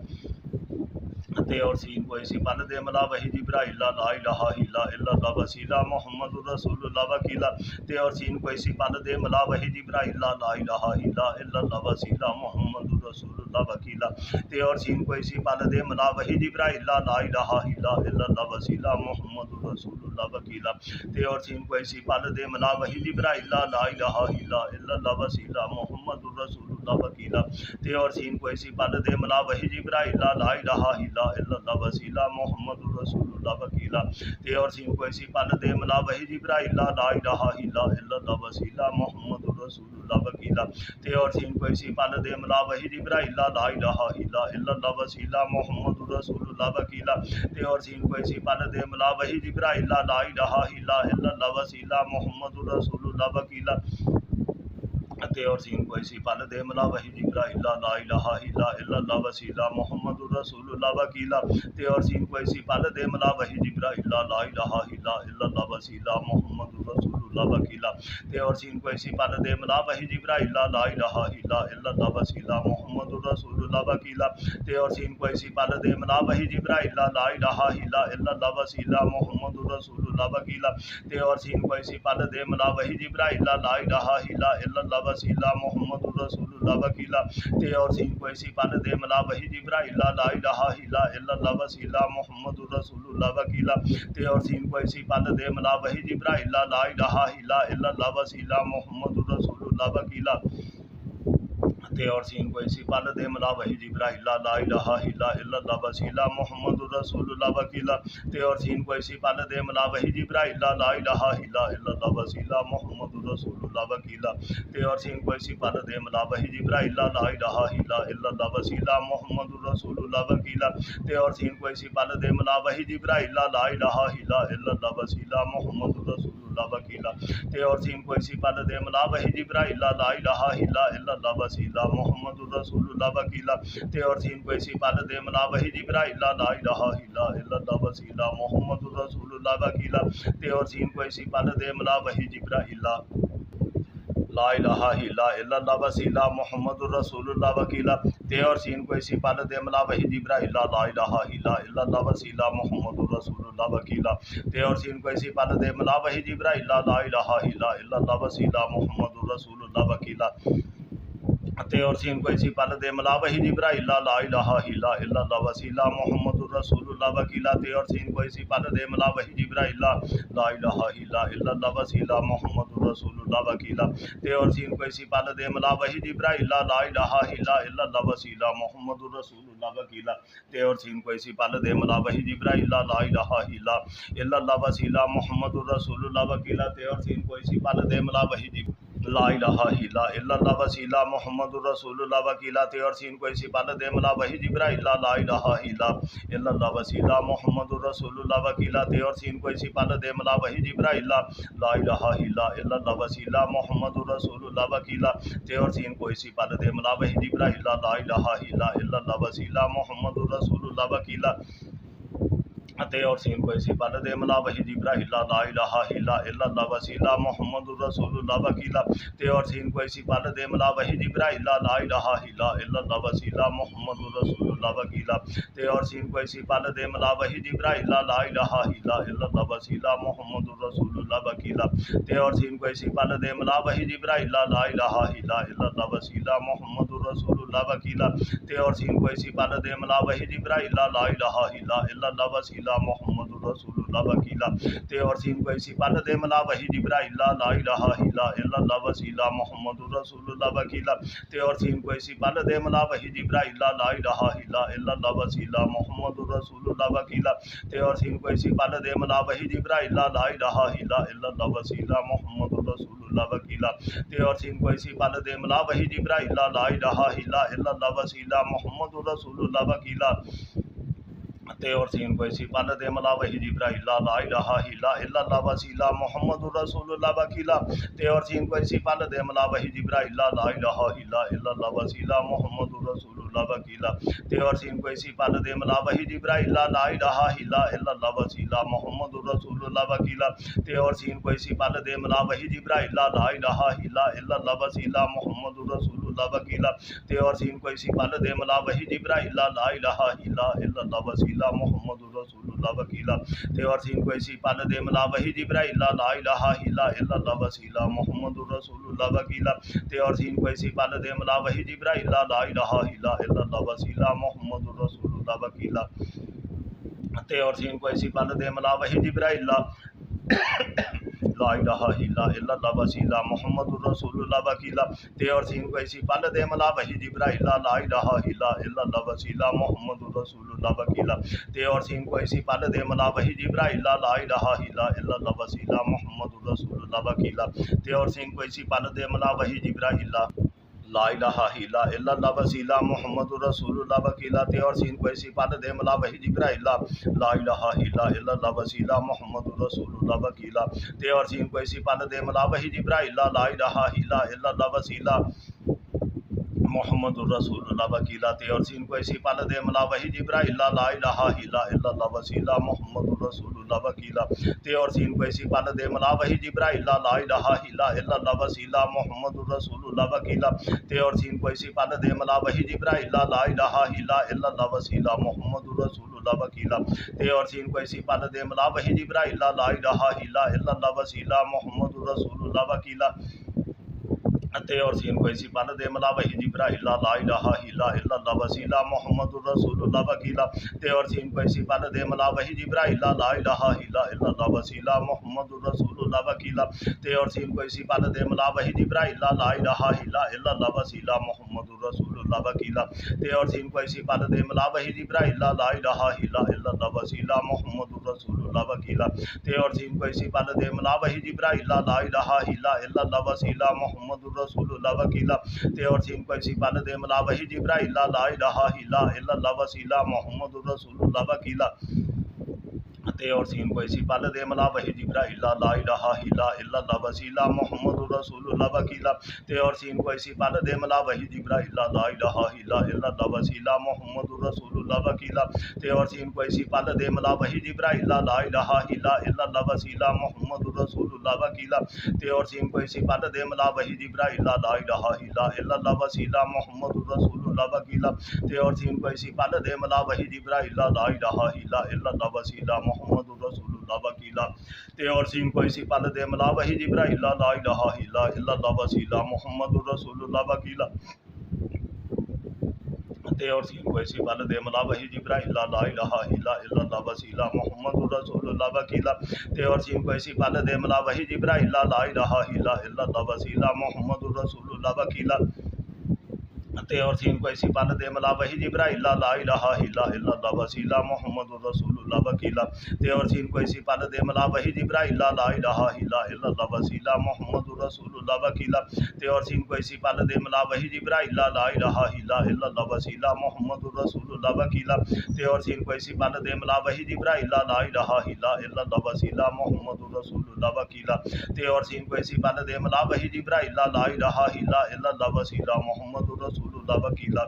تے اور سین کو اسی پل دے ملا وحی جبرائیل لا الہ الا اللہ وسیلہ محمد الرسول اللہ وکیلا تے اور سین کو اسی پل دے ملا وحی جبرائیل لا الہ الا اللہ وسیلہ محمد الرسول اللہ وکیلا تے اور سین کو اسی پل دے ملا وحی جبرائیل لا الہ الا اللہ وسیلہ محمد الرسول اللہ وکیلا تے اور سین کو اسی پل دے ملا وحی جبرائیل لا الہ الا اللہ وسیلہ محمد الرسول اللہ وکیلا تے اور سین کو اسی پل دے ملا وحی جبرائیل لا الہ الا اللہ وسیلہ محمد الرسول اللہ وکیلا تے اور سین کو اسی پل دے ملا وحی جبرائیل لا الہ الا اللہ وسیلہ محمد الرسول اللہ وکیلا تے اور سین کو اسی پل دے ملا وحی جبرائیل لا الہ الا اللہ وسیلہ محمد الرسول اللہ وکیلا تے اور سین کو اسی پل دے ملا وحی جبرائیل لا الہ الا اللہ وسیلہ محمد الرسول اللہ وکیلا تے اور سین کو اسی پل دے ملا وحی جبرائیل لا الہ الا اللہ وسیلہ محمد الرسول اللہ وکیلا تے اور سین کو اسی پل دے ملا وحی جبرائیل لا الہ الا اللہ وسیلہ محمد الرسول اللہ وکیلا تے اور سین کو اسی پل دے ملا وحی جبرائیل لا الہ الا اللہ وسیلہ محمد الرسول اللہ وکیلا تے اور سین کو اسی پل دے ملا وحی جبرائیل لا الہ الا اللہ وسیلہ محمد الرسول اللہ وکیلا تے اور سین کو اسی پل دے ملا وحی جبرائیل لا الہ الا اللہ وسیلہ محمد الرسول اللہ وکیلا تے اور سین کو اسی پل دے ملا وحی جبرائیل لا الہ الا اللہ وسیلہ محمد الرسول اللہ وکیلا تے اور سین کو اسی پل دے ملا وحی جبرائیل لا الہ الا اللہ وسیلہ محمد الرسول اللہ وکیلا تے اور سین کو اسی پل دے ملا وحی جبرائیل لا الہ الا اللہ وسیلہ محمد الرسول اللہ وکیلا تے اور سین کو اسی پل دے ملا وحی جبرائیل لا الہ الا اللہ وسیلہ محمد الرسول اللہ وکیلا تے اور سین کو اسی پل دے ملا وحی جبرائیل لا الہ الا اللہ وسیلہ محمد الرسول اللہ وکیلا تے اور سین کو اسی پل دے ملا وحی جبرائیل لا الہ الا اللہ وسیلہ محمد الرسول اللہ وکیلا تے اور سین کو اسی پل دے ملا وحی جبرائیل لا الہ الا اللہ وسیلہ محمد الرسول اللہ وکیلا تے اور سین کو اسی پل دے ملا وحی جبرائیل لا الہ الا اللہ وسیلہ محمد الرسول اللہ وکیلا تے اور سین کو اسی پل دے ملا وحی جبرائیل لا الہ الا اللہ وسیلہ محمد الرسول اللہ وکیلا تے اور سین کو اسی پل دے ملا وحی جبرائیل لا الہ الا اللہ وسیلہ محمد الرسول اللہ وکیلا تے اور سین کو اسی پل دے ملا وحی جبرائیل لا الہ الا اللہ وسیلہ محمد الرسول اللہ وکیلا تے اور سین کو اسی پل دے ملا وحی جبرائیل لا الہ الا اللہ وسیلہ محمد الرسول اللہ وکیلا تے اور سین کو اسی پل دے ملا وحی جبرائیل لا الہ الا اللہ وسیلہ محمد الرسول اللہ وکیلا تے اور سین کو اسی پل دے ملا وحی جبرائیل لا الہ الا اللہ وسیلہ محمد الرسول اللہ وکیلا تے اور سین کو اسی پل دے ملا وحی جبرائیل لا الہ الا اللہ وسیلہ محمد الرسول اللہ وکیلا تے اور سین کو اسی پل دے ملا وحی لا الہ الا اللہ وسیلہ محمد الرسول اللہ وکیلا تے اور سین کو اسی پل دے ملا وحی جبرائیل لا الہ الا اللہ وسیلہ محمد الرسول اللہ وکیلا تے اور سین کو اسی پل دے ملا وحی جبرائیل لا الہ الا اللہ وسیلہ محمد الرسول اللہ وکیلا تے اور سین کو اسی پل دے ملا وحی جبرائیل لا الہ الا اللہ وسیلہ محمد الرسول اللہ وکیلا تے اور سین کو اسی پل دے ملا وحی جبرائیل لا الہ الا اللہ وسیلہ محمد الرسول اللہ وکیلا تے اور سین کو اسی پل دے ملا وحی جبرائیل لا الہ الا اللہ وسیلہ محمد الرسول اللہ وکیلا تے اور سین کو اسی پل دے ملا وحی جبرائیل لا الہ الا اللہ وسیلہ محمد الرسول اللہ وکیلا تے اور سین کو اسی پل دے ملا وحی جبرائیل لا الہ الا اللہ وسیلہ محمد الرسول اللہ وکیلا تے اور سین کو اسی پل دے ملا وحی جبرائیل لا الہ الا اللہ وسیلہ وسیلہ محمد الرسول اللہ وکیلا تے اور سین کو اسی پل دے ملا وحی جبرائیل لا الہ الا اللہ وسیلہ محمد الرسول اللہ وکیلا تے اور سین کو اسی پل دے ملا وحی جبرائیل لا الہ الا اللہ وسیلہ محمد الرسول اللہ وکیلا تے اور سین کو اسی پل دے ملا وحی جبرائیل لا الہ الا اللہ وسیلہ محمد الرسول اللہ وکیلا تے اور سین کو اسی پل دے ملا وحی جبرائیل لا الہ الا اللہ وسیلہ محمد الرسول اللہ وکیلا تے اور سین کو اسی پل دے ملا وحی جبرائیل لا الہ الا اللہ وسیلہ محمد الرسول اللہ وکیلا تے اور سین کو اسی پل دے ملا وحی جبرائیل لا الہ الا اللہ وسیلہ محمد الرسول اللہ وکیلا تے اور سین کو اسی پل دے ملا وحی جبرائیل لا الہ الا اللہ وسیلہ محمد الرسول اللہ وکیلا تے اور سین کو اسی پل دے ملا وحی جبرائیل لا الہ الا اللہ وسیلہ محمد الرسول اللہ وکیلا تے اور سین کو اسی پل دے ملا وحی جبرائیل لا الہ الا اللہ وسیلہ محمد الرسول اللہ وکیلا تے اور سین کو اسی پل دے ملا وحی جبرائیل لا الہ الا اللہ وسیلہ محمد الرسول اللہ وکیلا تے اور سین کو اسی پل دے ملا وحی جبرائیل لا الہ الا اللہ وسیلہ محمد الرسول اللہ وکیلا تے اور سین کو اسی پل دے ملا وحی جبرائیل لا الہ الا اللہ وسیلہ محمد الرسول اللہ وکیلا تے اور سین کو اسی پل دے ملا وحی جبرائیل لا الہ الا اللہ وسیلہ محمد الرسول اللہ وکیلا تے اور سین کو اسی پل دے ملا وحی جبرائیل لا الہ الا اللہ وسیلہ محمد الرسول اللہ وکیلا تے اور سین کو اسی پل دے ملا وحی جبرائیل لا الہ الا اللہ وسیلہ محمد الرسول اللہ وکیلا تے اور سین کو اسی پل دے ملا وحی جبرائیل لا الہ الا اللہ وسیلہ محمد الرسول اللہ وکیلا تے اور سین کو اسی پل دے ملا وحی جبرائیل لا الہ الا اللہ وسیلہ محمد الرسول اللہ وکیلا تے اور سین کو اسی پل دے ملا وحی جبرائیل لا الہ الا اللہ وسیلہ محمد الرسول اللہ وکیلا تے اور سین کو اسی پل دے ملا وحی جبرائیل لا الہ الا اللہ وسیلہ محمد الرسول اللہ وکیلا تے اور سین کو اسی پل دے ملا وحی جبرائیل لا الہ الا اللہ وسیلہ محمد الرسول اللہ وکیلا تے اور سین کو اسی پل دے ملا وحی جبرائیل لا الہ الا اللہ وسیلہ محمد الرسول اللہ وکیلا تے اور سین کو اسی پل دے ملا وحی جبرائیل لا الہ الا اللہ وسیلہ محمد الرسول اللہ وکیلا تے اور سین کو اسی پل دے ملا وحی جبرائیل لا الہ الا اللہ وسیلہ محمد الرسول اللہ وکیلا تے اور سین کو اسی پل دے ملا وحی جبرائیل لا الہ الا اللہ وسیلہ محمد الرسول اللہ وکیلا تے اور سین کو اسی پل دے ملا وحی جبرائیل لا الہ الا اللہ وسیلہ محمد الرسول اللہ وکیلا تے اور سین کو اسی پل دے ملا وحی جبرائیل لا الہ الا اللہ وسیلہ محمد الرسول اللہ وکیلا تے اور سین کو اسی پل دے ملا وحی جبرائیل لا الہ الا اللہ وسیلہ محمد الرسول اللہ وکیلا تے اور سین کو اسی پل دے ملا وحی جبرائیل لا الہ الا اللہ وسیلہ محمد الرسول اللہ وکیلا تے اور سین کو اسی پل دے ملا وحی جبرائیل لا الہ الا اللہ وسیلہ محمد الرسول اللہ وکیلا تے اور سین کو اسی پل دے ملا وحی جبرائیل لا الہ الا اللہ وسیلہ محمد الرسول اللہ وکیلا تے اور سین کو اسی پل دے ملا وحی جبرائیل لا الہ الا اللہ وسیلہ محمد الرسول اللہ وکیلا تے اور سین کو اسی پل دے ملا وحی جبرائیل لا الہ الا اللہ وسیلہ محمد الرسول اللہ وکیلا تے اور سین کو اسی پل دے ملا وحی جبرائیل لا الہ الا اللہ وسیلہ محمد الرسول اللہ وکیلا تے اور سین کو اسی پل دے ملا وحی جبرائیل لا الہ الا اللہ وسیلہ محمد الرسول اللہ وکیلا تے اور سین کو اسی پل دے ملا وحی جبرائیل لا الہ الا اللہ وسیلہ محمد الرسول اللہ وکیلا تے اور سین کو اسی پل دے ملا وحی جبرائیل لا الہ الا اللہ وسیلہ محمد الرسول اللہ وکیلا تے اور سین کو اسی پل دے ملا وحی جبرائیل لا الہ الا اللہ وسیلہ محمد الرسول اللہ وکیلا تے اور سین کو اسی پل دے ملا وحی جبرائیل لا الہ الا اللہ وسیلہ محمد الرسول اللہ وکیلا تے اور سین کو اسی پل دے ملا وحی جبرائیل لا الہ الا اللہ وسیلہ محمد الرسول اللہ وکیلا تے اور سین کو اسی پل دے ملا وحی جبرائیل لا الہ الا اللہ وسیلہ محمد الرسول اللہ وکیلا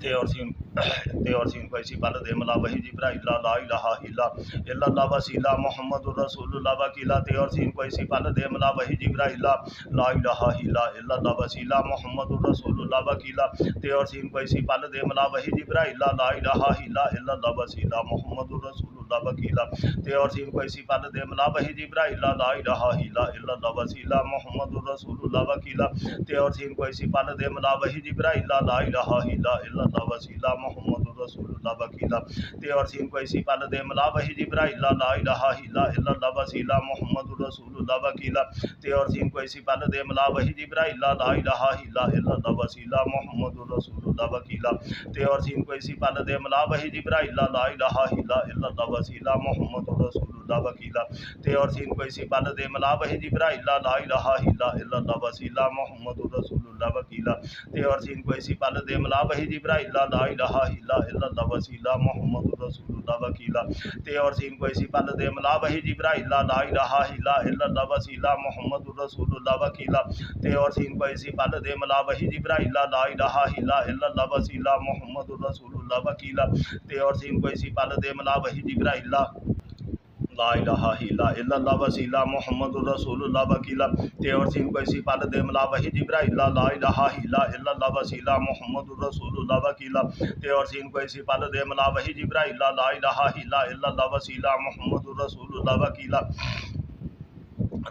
تے اور سین کو اسی پل دے ملا وحی جبرائیل لا الہ الا اللہ وسیلہ محمد الرسول اللہ وکیلا تے اور سین کو اسی پل دے ملا وحی جبرائیل لا الہ الا اللہ وسیلہ محمد الرسول اللہ وکیلا تے اور سین کو اسی پل دے ملا وحی جبرائیل لا الہ الا اللہ وسیلہ محمد الرسول اللہ وکیلا تے اور سین کو اسی پل دے ملا وحی جبرائیل لا الہ الا اللہ وسیلہ محمد الرسول اللہ وکیلا تے اور سین کو اسی پل دے ملا وحی جبرائیل لا الہ الا اللہ وسیلہ محمد رسول اللہ وکیلا تے اور سین کو اسی پل دے ملا وحی جبرائیل لا الہ الا اللہ وسیلہ محمد رسول اللہ وکیلا تے اور سین کو اسی پل دے ملا وحی جبرائیل لا الہ الا اللہ وسیلہ محمد رسول اللہ وکیلا تے اور سین کو اسی پل دے ملا وحی جبرائیل لا الہ الا اللہ وسیلہ محمد رسول اللہ وکیلا تے اور سین کو اسی پل دے ملا وحی جبرائیل لا الہ الا اللہ وسیلہ محمد رسول اللہ وکیلا تے اور سین کو اسی پل دے ملا وحی جبرائیل لا الہ الا اللہ وسیلہ محمد رسول اللہ وکیلا تے اور سین کو اسی پل دے ملا وحی جبرائیل لا الہ الا اللہ وسیلہ محمد رسول اللہ وکیلا تے اور سین کو اسی پل دے ملا وحی جبرائیل لا الہ الا اللہ وسیلہ محمد رسول اللہ وکیلا تے اور سین کو اسی پل دے ملا وحی جبرائیل لا الہ الا اللہ وسیلہ محمد رسول اللہ وکیلا تے اور سین کو اسی پل دے ملا وحی جبرائیل لا الہ الا اللہ وسیلہ محمد رسول اللہ وکیلا تے اور سین کو اسی پل دے ملا وحی جبرائیل لا الہ الا اللہ وسیلہ محمد رسول اللہ وکیلا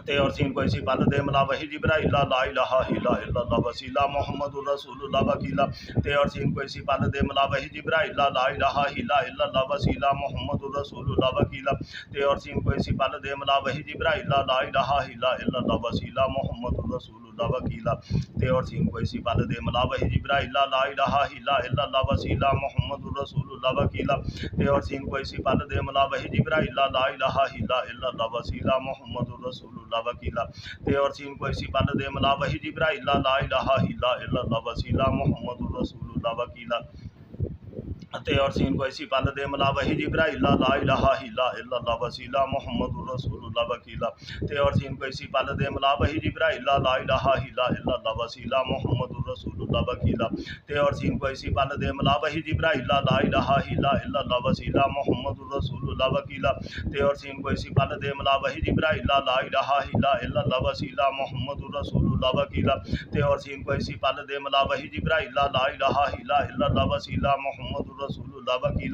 تے اور سین کو اسی پل دے ملا وحی جبرائیل لا الہ الا اللہ وسیلہ محمد رسول اللہ وکیلا تے اور سین کو اسی پل دے ملا وحی جبرائیل لا الہ الا اللہ وسیلہ محمد رسول اللہ وکیلا تے اور سین کو اسی پل دے ملا وحی جبرائیل لا الہ الا اللہ وسیلہ محمد رسول اللہ وکیلا تے اور سین کو اسی پل دے ملا وحی جبرائیل لا الہ الا اللہ وسیلہ محمد رسول اللہ وکیلا تے اور سین کو اسی پل دے ملا وحی جبرائیل لا الہ الا اللہ وسیلہ محمد رسول اللہ وکیلا تے اور سین کو اسی پل دے ملا وحی جبرائیل لا الہ الا اللہ وسیلہ محمد رسول اللہ وکیلا تے اور سین کو اسی پل دے ملا وحی جبرائیل لا الہ الا اللہ وسیلہ محمد رسول اللہ وکیلا تے اور سین کو اسی پل دے ملا وحی جبرائیل لا الہ الا اللہ وسیلہ محمد رسول اللہ وکیلا تے اور سین کو اسی پل دے ملا وحی جبرائیل لا الہ الا اللہ وسیلہ محمد رسول اللہ وکیلا تے اور سین کو اسی پل دے ملا وحی جبرائیل لا الہ الا اللہ وسیلہ محمد رسول اللہ وکیلا تے اور سین کو اسی پل دے ملا وحی جبرائیل لا الہ الا اللہ وسیلہ محمد رسول اللہ وکیلا تے اور سین کو اسی پل دے ملا وحی جبرائیل لا الہ الا اللہ وسیلہ محمد رسول اللہ وکیلا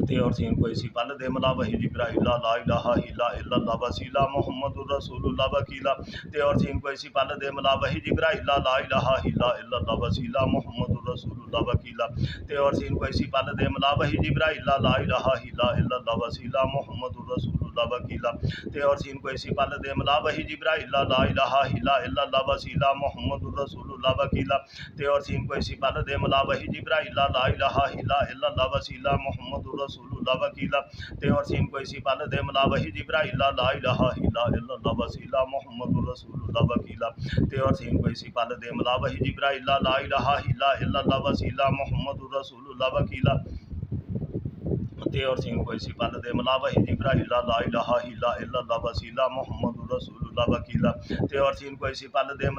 تے اور سین کو اسی پل دے ملا وحی جبرائیل لا الہ الا اللہ وسیلہ محمد رسول اللہ وکیلا تے اور سین کو اسی پل دے ملا وحی جبرائیل لا الہ الا اللہ وسیلہ محمد رسول اللہ وکیلا تے اور سین کو اسی پل دے ملا وحی جبرائیل لا الہ الا اللہ وسیلہ محمد رسول اللہ وکیلا تے اور سین کو اسی پل دے ملا وحی جبرائیل لا الہ الا اللہ وسیلہ محمد رسول اللہ وکیلا تے اور سین کو اسی پل دے ملا وحی جبرائیل لا الہ الا اللہ وسیلہ محمد رسول اللہ وکیلا تے اور سین کو اسی پل دے ملا وحی جبرائیل لا الہ الا اللہ وسیلہ محمد رسول اللہ وکیلا تے اور سین کو اسی پل دے ملا وحی جبرائیل لا الہ الا اللہ وسیلہ محمد رسول اللہ وکیلا تے اور سین کو اسی پل دے ملا وحی جبرائیل لا الہ الا اللہ وسیلہ محمد رسول اللہ وکیلا تے اور سین کو اسی پل دے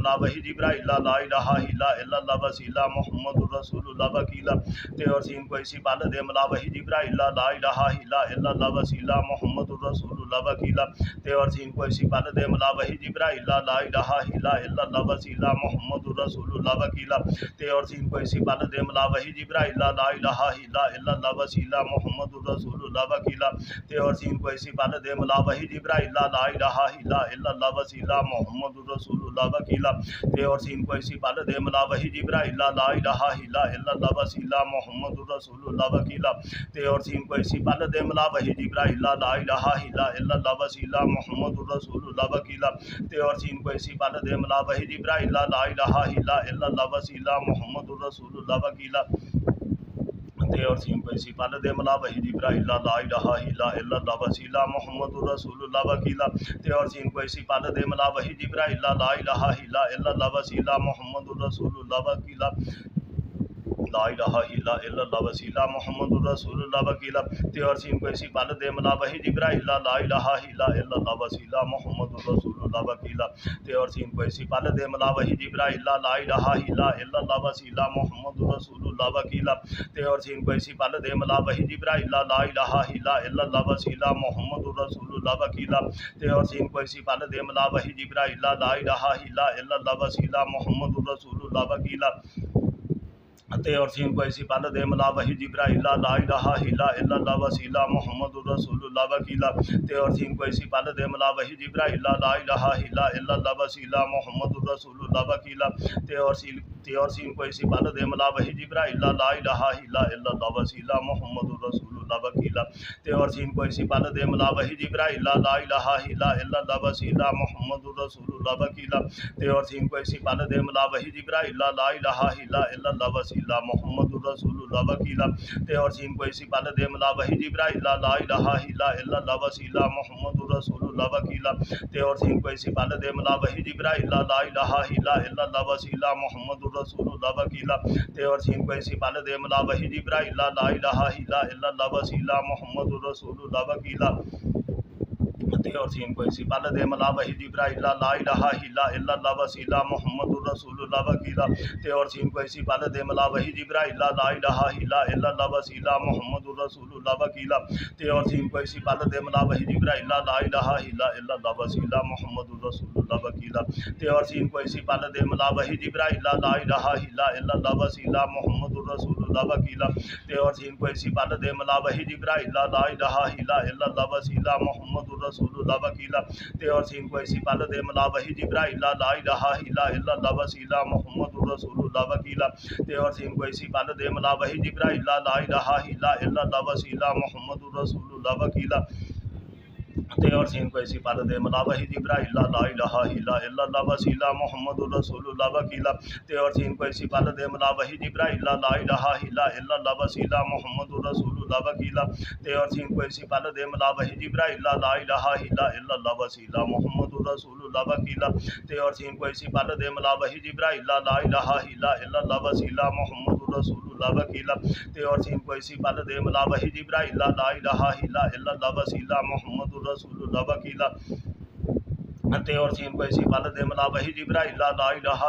ملا وحی جبرائیل لا الہ الا اللہ وسیلہ محمد رسول اللہ وکیلا تے اور سین کو اسی پل دے ملا وحی جبرائیل لا الہ الا اللہ وسیلہ محمد رسول اللہ وکیلا تے اور سین کو اسی پل دے ملا وحی جبرائیل لا الہ الا اللہ وسیلہ محمد رسول اللہ وکیلا تے اور سین کو اسی پل دے ملا وحی جبرائیل لا الہ الا اللہ وسیلہ محمد رسول اللہ وکیلا تے اور سین کو اسی پل دے ملا وحی جبرائیل لا الہ الا اللہ وسیلہ محمد رسول اللہ وکیلا تے اور سین کو اسی پل دے ملا وحی جبرائیل لا الہ الا اللہ وسیلہ محمد رسول اللہ وکیلا تے اور سین کو اسی پل دے ملا وحی جبرائیل لا الہ الا اللہ وسیلہ محمد رسول اللہ وکیلا تے اور سین کو اسی پل دے ملا وحی جبرائیل لا الہ الا اللہ وسیلہ محمد رسول اللہ وکیلا تے اور سین کو اسی پل دے ملا وحی جبرائیل لا الہ الا اللہ وسیلہ محمد رسول اللہ وکیلا لا الہ الا اللہ وسیلہ محمد رسول اللہ وکیلا تے اور سین کو اسی پل دے ملا وحی جبرائیل لا الہ الا اللہ وسیلہ محمد رسول اللہ وکیلا تے اور سین کو اسی پل دے ملا وحی جبرائیل لا الہ الا اللہ وسیلہ محمد رسول اللہ وکیلا تے اور سین کو اسی پل دے ملا وحی جبرائیل لا الہ الا اللہ وسیلہ محمد رسول اللہ وکیلا تے اور سین کو اسی پل دے ملا وحی جبرائیل لا الہ الا اللہ وسیلہ محمد رسول اللہ وکیلا تے اور سین کو اسی پل دے ملا وحی جبرائیل لا الہ الا اللہ وسیلہ محمد الرسول اللہ وکیلا تے اور سین کو اسی پل دے ملا وحی جبرائیل لا الہ الا اللہ وسیلہ محمد الرسول اللہ وکیلا تے اور سین کو اسی پل دے ملا وحی جبرائیل لا الہ الا اللہ وسیلہ محمد الرسول اللہ وکیلا تے اور سین کو اسی پل دے ملا وحی جبرائیل لا الہ الا اللہ وسیلہ محمد الرسول اللہ وکیلا تے اور سین کو اسی پل دے ملا وحی جبرائیل لا الہ الا اللہ وسیلہ محمد الرسول اللہ وکیلا تے اور سین کو اسی پل دے ملا وحی جبرائیل لا الہ الا اللہ وسیلہ محمد الرسول اللہ وکیلا تے اور سین کو اسی پل دے ملا وحی جبرائیل لا الہ الا اللہ وسیلہ محمد الرسول اللہ وکیلا تے اور سین کو اسی پل دے ملا وحی جبرائیل لا الہ الا اللہ وسیلہ محمد الرسول اللہ وکیلا تے اور سین کو اسی پل دے ملا وحی جبرائیل لا الہ الا اللہ وسیلہ محمد الرسول اللہ وکیلا تے اور سین کو اسی پل دے ملا وحی جبرائیل لا الہ الا اللہ وسیلہ محمد الرسول اللہ وکیلا تے اور سین کو اسی پل دے ملا وحی جبرائیل لا الہ الا اللہ وسیلہ محمد الرسول اللہ وکیلا تے اور سین کو اسی پل دے ملا وحی جبرائیل لا الہ الا اللہ وسیلہ محمد الرسول اللہ وکیلا تے اور سین کو اسی پل دے ملا وحی جبرائیل لا الہ الا اللہ وسیلہ محمد الرسول اللہ وکیلا تے اور سین کو اسی پل دے ملا وحی جبرائیل لا الہ الا اللہ وسیلہ محمد الرسول اللہ وکیلا تے اور سین کو اسی پل دے ملا وحی جبرائیل لا الہ الا اللہ وسیلہ محمد الرسول اللہ وکیلا تے اور سین کو اسی پل دے ملا وحی جبرائیل لا الہ الا اللہ وسیلہ محمد الرسول اللہ وکیلا تے اور سین کو اسی پل دے ملا وحی جبرائیل لا الہ الا اللہ وسیلہ محمد الرسول اللہ وکیلا تے اور سین کو اسی پل دے ملا وحی جبرائیل لا الہ الا اللہ وسیلہ محمد الرسول اللہ وکیلا تے اور سین کو اسی پل دے ملا وحی جبرائیل لا الہ الا اللہ وسیلہ محمد الرسول اللہ وکیلا تے اور سین کو اسی پل دے ملا وحی جبرائیل لا الہ الا اللہ وسیلہ محمد الرسول اللہ وکیلا تے اور سین کو اسی پل دے ملا وحی جبرائیل لا الہ الا اللہ وسیلہ محمد الرسول اللہ وکیلا تے اور سین کو اسی پل دے ملا وحی جبرائیل لا الہ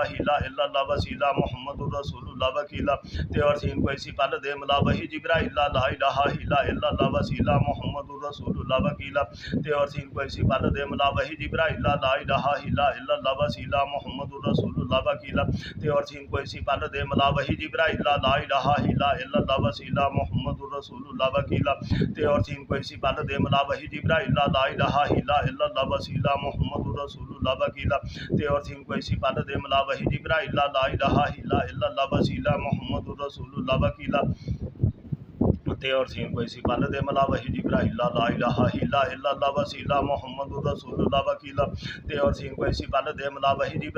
الا اللہ وسیلہ محمد الرسول اللہ وکیلا تے اور سین کو اسی پل دے ملا وحی جبرائیل لا الہ الا اللہ وسیلہ محمد الرسول اللہ وکیلا تے اور سین کو اسی پل دے ملا وحی جبرائیل لا الہ الا اللہ وسیلہ محمد الرسول اللہ وکیلا تے اور سین کو اسی پل دے ملا وحی جبرائیل لا الہ الا اللہ وسیلہ محمد الرسول اللہ وکیلا تے اور سین کو اسی پل دے ملا وحی جبرائیل لا الہ الا اللہ وسیلہ محمد الرسول اللہ وکیلا تے اور سین کو اسی پل دے ملا وحی جبرائیل لا الہ الا اللہ وسیلہ محمد الرسول اللہ وکیلا تے اور سین کو اسی پل دے ملا وحی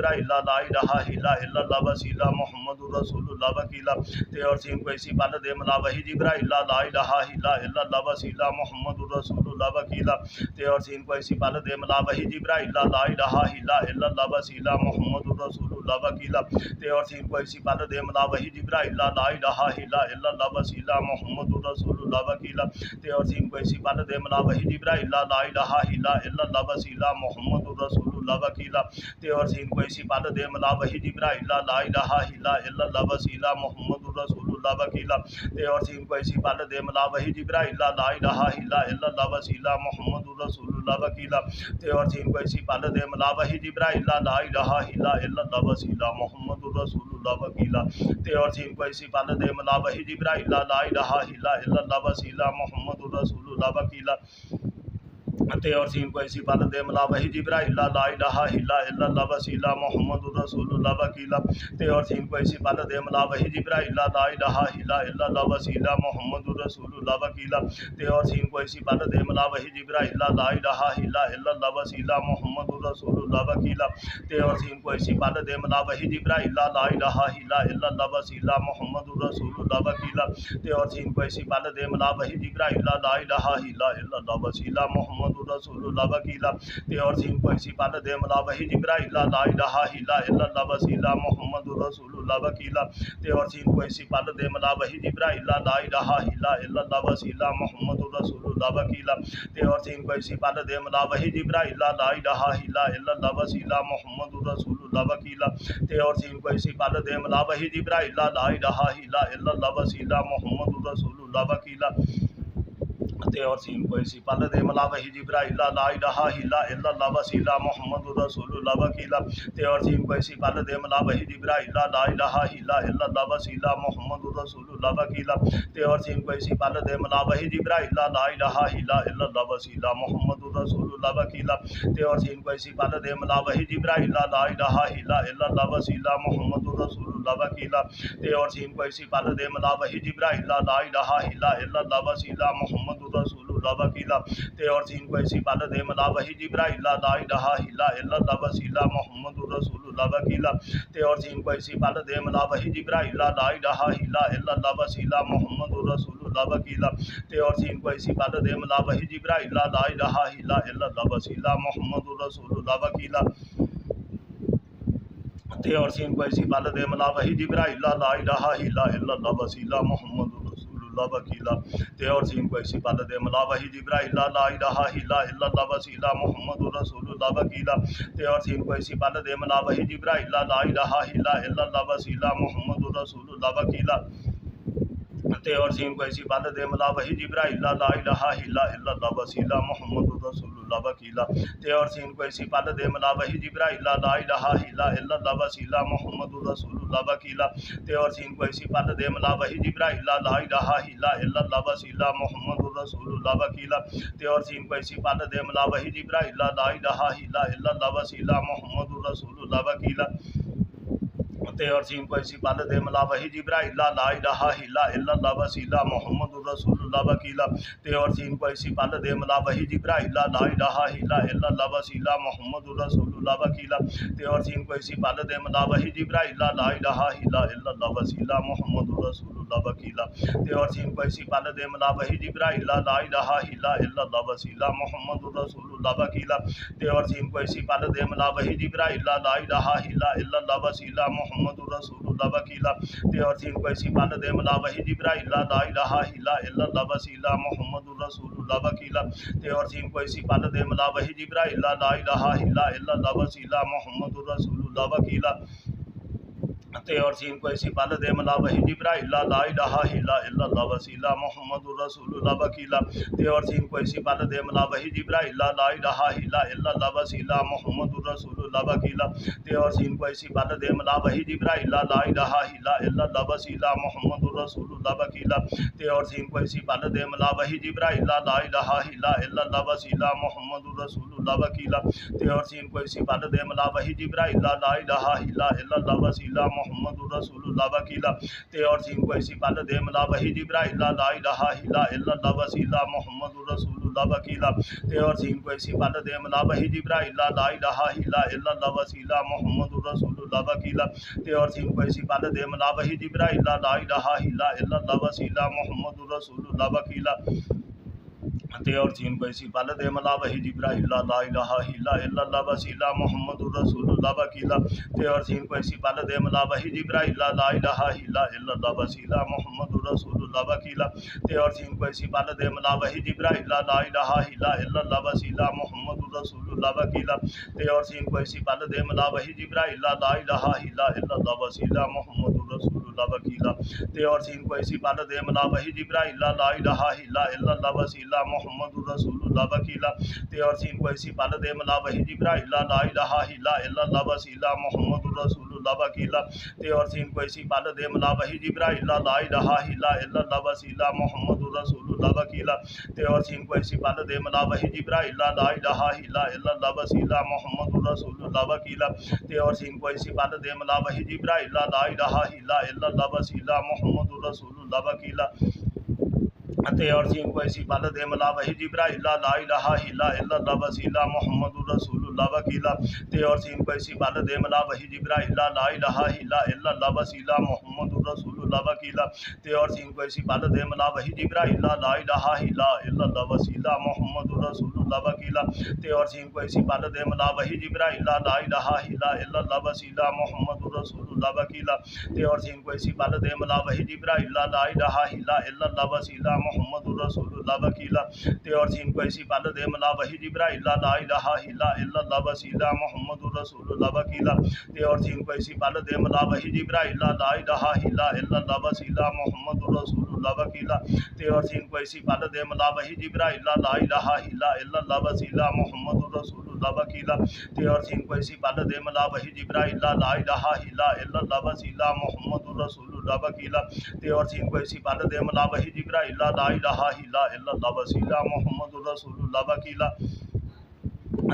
جبرائیل لا الہ الا اللہ وسیلہ محمد الرسول اللہ وکیلا تے اور سین کو اسی پل دے ملا وحی جبرائیل لا الہ الا اللہ وسیلہ محمد الرسول اللہ وکیلا تے اور سین کو اسی پل دے ملا وحی جبرائیل لا الہ الا اللہ وسیلہ محمد الرسول اللہ وکیلا تے اور سین کو اسی پل دے ملا وحی جبرائیل لا الہ الا اللہ وسیلہ محمد الرسول اللہ وکیلا تے اور سین کو اسی پل دے ملا وحی جبرائیل لا الہ الا اللہ وسیلہ محمد الرسول اللہ وکیلا تے اور سین کو اسی پل دے ملا وحی جبرائیل لا الہ الا اللہ وسیلہ محمد الرسول اللہ وکیلا تے اور سین کو اسی پل دے ملا وحی جبرائیل لا الہ الا اللہ وسیلہ محمد الرسول اللہ وکیلا تے اور سین کو اسی پل دے ملا وحی جبرائیل لا الہ الا اللہ وسیلہ محمد الرسول اللہ وکیلا تے اور سین کو اسی پل دے ملا وحی جبرائیل لا الہ الا اللہ وسیلہ محمد الرسول اللہ وکیلا تے اور سین کو اسی پل دے ملا وحی جبرائیل لا الہ الا اللہ وسیلہ محمد الرسول اللہ وکیلا تے اور سین کو اسی پل دے ملا وحی جبرائیل لا الہ الا اللہ وسیلہ محمد الرسول اللہ وکیلا تے اور سین کو اسی پل دے ملا وحی جبرائیل لا الہ الا اللہ وسیلہ محمد الرسول اللہ وکیلا تے اور سین کو اسی پل دے ملا وحی جبرائیل لا الہ الا اللہ وسیلہ محمد الرسول اللہ وکیلا تے اور سین کو اسی پل دے ملا وحی جبرائیل لا الہ الا اللہ وسیلہ محمد الرسول اللہ وکیلا تے اور سین کو اسی پل دے ملا وحی جبرائیل لا الہ الا اللہ وسیلہ محمد الرسول اللہ وکیلا تے اور سین کو اسی پل دے ملا وحی جبرائیل لا الہ الا اللہ وسیلہ محمد الرسول اللہ وکیلا تے اور سین کو اسی پل دے ملا وحی جبرائیل لا الہ الا اللہ وسیلہ محمد الرسول اللہ وکیلا تے اور سین کو اسی پل دے ملا وحی جبرائیل لا الہ الا اللہ وسیلہ محمد الرسول اللہ وکیلا تے اور سین کوئی سی پل دے ملا وحی جبرائیل لا الہ الا اللہ وسیلہ محمد رسول اللہ وکیلا تے اور سین کوئی سی پل دے ملا وحی جبرائیل لا الہ الا اللہ وسیلہ محمد رسول اللہ وکیلا تے اور سین کوئی سی پل دے ملا وحی جبرائیل لا الہ الا اللہ وسیلہ محمد رسول اللہ وکیلا تے اور سین کوئی سی پل دے ملا وحی جبرائیل لا الہ الا اللہ وسیلہ محمد رسول اللہ وکیلا تے اور سین کوئی سی پل دے ملا وحی جبرائیل لا الہ الا اللہ وسیلہ محمد رسول اللہ وکیلا تے اور سین کوئی سی پل دے ملا وحی جبرائیل لا الہ الا اللہ وسیلہ محمد رسول اللہ وکیلا تے اور سین کوئی سی پل دے ملا وحی جبرائیل لا الہ الا اللہ وسیلہ محمد رسول اللہ وکیلا تے اور سین کوئی سی پل دے ملا وحی جبرائیل لا الہ الا اللہ وسیلہ محمد رسول اللہ وکیلا تے اور سین کوئی سی پل دے ملا وحی جبرائیل لا الہ الا اللہ وسیلہ محمد رسول اللہ وکیلا تے اور سین کوئی سی پل دے ملا وحی جبرائیل لا الہ الا اللہ وسیلہ محمد رسول اللہ وکیلا تے اور سین کوئی سی پل دے ملا وحی جبرائیل لا الہ الا اللہ وسیلہ محمد رسول اللہ وکیلا تے اور سین کوئی سی پل دے ملا وحی جبرائیل لا الہ الا اللہ وسیلہ محمد رسول اللہ وکیلا تے اور سین کوئی سی پل دے ملا وحی جبرائیل لا الہ الا اللہ وسیلہ محمد رسول اللہ وکیلا تے اور سین کوئی سی پل دے ملا وحی جبرائیل لا الہ الا اللہ وسیلہ محمد رسول اللہ وکیلا تے اور سین کوئی سی پل دے ملا وحی جبرائیل لا الہ الا اللہ وسیلہ محمد رسول اللہ وکیلا تے اور سین کوئی سی پل دے ملا وحی جبرائیل لا الہ الا اللہ وسیلہ محمد رسول اللہ وکیلا تے اور سین کوئی سی پل دے ملا وحی جبرائیل لا الہ الا اللہ وسیلہ محمد رسول اللہ وکیلا تے اور سین کوئی سی پل دے ملا وحی جبرائیل لا الہ الا اللہ وسیلہ محمد رسول اللہ وکیلا تے اور سین کوئی سی پل دے ملا وحی جبرائیل لا الہ الا اللہ وسیلہ محمد رسول اللہ وکیلا تے اور سین کوئی سی پل دے ملا وحی جبرائیل لا الہ الا اللہ وسیلہ محمد رسول اللہ وکیلا تے اور سین کوئی سی پل دے ملا وحی جبرائیل لا الہ الا اللہ وسیلہ محمد رسول اللہ وکیلا تے اور سین کوئی سی پل دے ملا وحی جبرائیل لا الہ الا اللہ وسیلہ محمد رسول اللہ وکیلا تے اور سین کوئی سی پل دے ملا وحی جبرائیل لا الہ الا اللہ وسیلہ محمد رسول اللہ وکیلا تے اور سین کوئی سی پل دے ملا وحی جبرائیل لا الہ الا اللہ وسیلہ محمد رسول اللہ وکیلا تے اور سین کوئی سی پل دے ملا وحی جبرائیل لا الہ الا اللہ وسیلہ محمد رسول اللہ وکیلا تے اور سین کوئی سی پل دے ملا وحی جبرائیل لا الہ الا اللہ وسیلہ محمد رسول اللہ وکیلا تے اور سین کوئی سی پل دے ملا وحی جبرائیل لا الہ الا اللہ وسیلہ محمد رسول اللہ وکیلا تے اور سین کوئی سی پل دے ملا وحی جبرائیل لا الہ الا اللہ وسیلہ محمد رسول اللہ وکیلا تے اور سین کوئی سی پل دے ملا وحی جبرائیل لا الہ الا اللہ وسیلہ محمد رسول اللہ وکیلا تے اور سین کوئی سی پل دے ملا وحی جبرائیل لا الہ الا اللہ وسیلہ محمد رسول اللہ وکیلا تے اور سین کوئی سی پل دے ملا وحی جبرائیل لا الہ الا اللہ وسیلہ محمد رسول اللہ وکیلا تے اور سین کوئی سی پل دے ملا وحی جبرائیل لا الہ الا اللہ وسیلہ محمد رسول اللہ وکیلا تے اور سین کوئی سی پل دے ملا وحی جبرائیل لا الہ الا اللہ وسیلہ محمد رسول اللہ وکیلا تے اور سین کوئی سی پل دے ملا وحی جبرائیل لا الہ الا اللہ وسیلہ محمد رسول اللہ وکیلا تے اور سین کوئی سی پل دے ملا وحی جبرائیل لا الہ الا اللہ وسیلہ محمد رسول اللہ وکیلا تے اور سین کوئی سی پل دے ملا وحی جبرائیل لا الہ الا اللہ وسیلہ محمد رسول اللہ وکیلا تے اور سین کوئی سی پل دے ملا وحی جبرائیل لا الہ الا اللہ وسیلہ محمد رسول اللہ وکیلا تے اور سین کوئی سی پل دے ملا وحی جبرائیل لا الہ الا اللہ وسیلہ محمد رسول اللہ وکیلا تے اور سین کوئی سی پل دے ملا وحی جبرائیل لا الہ الا اللہ وسیلہ محمد رسول اللہ وکیلا تے اور سین کوئی سی پل دے ملا وحی جبرائیل لا الہ الا اللہ وسیلہ محمد رسول اللہ وکیلا تے اور سین کوئی سی پل دے ملا وحی جبرائیل لا الہ الا اللہ وسیلہ محمد رسول اللہ وکیلا تے اور سین کوئی سی پل دے ملا وحی جبرائیل لا الہ الا اللہ وسیلہ محمد رسول اللہ وکیلا تے اور سین کو اسی پل دے ملا وحی جبرائیل لا الہ الا اللہ وسیلہ محمد رسول اللہ وکیلا تے اور سین کو اسی پل دے ملا وحی جبرائیل لا الہ الا اللہ وسیلہ محمد رسول اللہ وکیلا تے اور سین کو اسی پل دے ملا وحی جبرائیل لا الہ الا اللہ وسیلہ محمد رسول اللہ وکیلا تے اور سین کو اسی پل دے ملا وحی جبرائیل لا الہ الا اللہ وسیلہ محمد رسول اللہ وکیلا تے اور سین کو اسی پل دے ملا وحی جبرائیل لا الہ الا اللہ وسیلہ محمد رسول اللہ وکیلا تے اور سین کو اسی پل دے ملا وحی جبرائیل لا الہ الا اللہ وسیلہ محمد رسول اللہ وکیلا تے اور سین کو اسی پل دے ملا وحی جبرائیل لا الہ الا اللہ وسیلہ محمد رسول اللہ وکیلا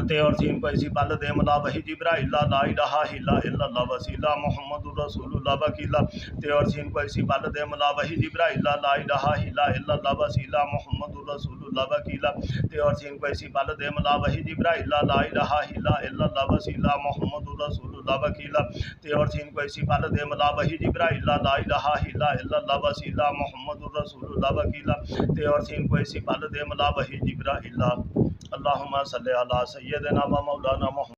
تے اور سین کو اسی پل دے ملا وحی جبرائیل لا الہ الا اللہ وسیلہ محمد رسول اللہ وکیلا تے اور سین کو اسی پل دے ملا وحی جبرائیل لا الہ الا اللہ وسیلہ محمد رسول اللہ وکیلا تے اور سین کو اسی پل دے ملا وحی جبرائیل لا الہ الا اللہ وسیلہ محمد رسول اللہ وکیلا تے اور سین کو اسی پل دے ملا وحی جبرائیل لا الہ الا اللہ وسیلہ محمد رسول اللہ وکیلا تے اور سین کو اسی پل دے ملا وحی جبرائیل اللہم صلی علی سیدنا و مولانا محمد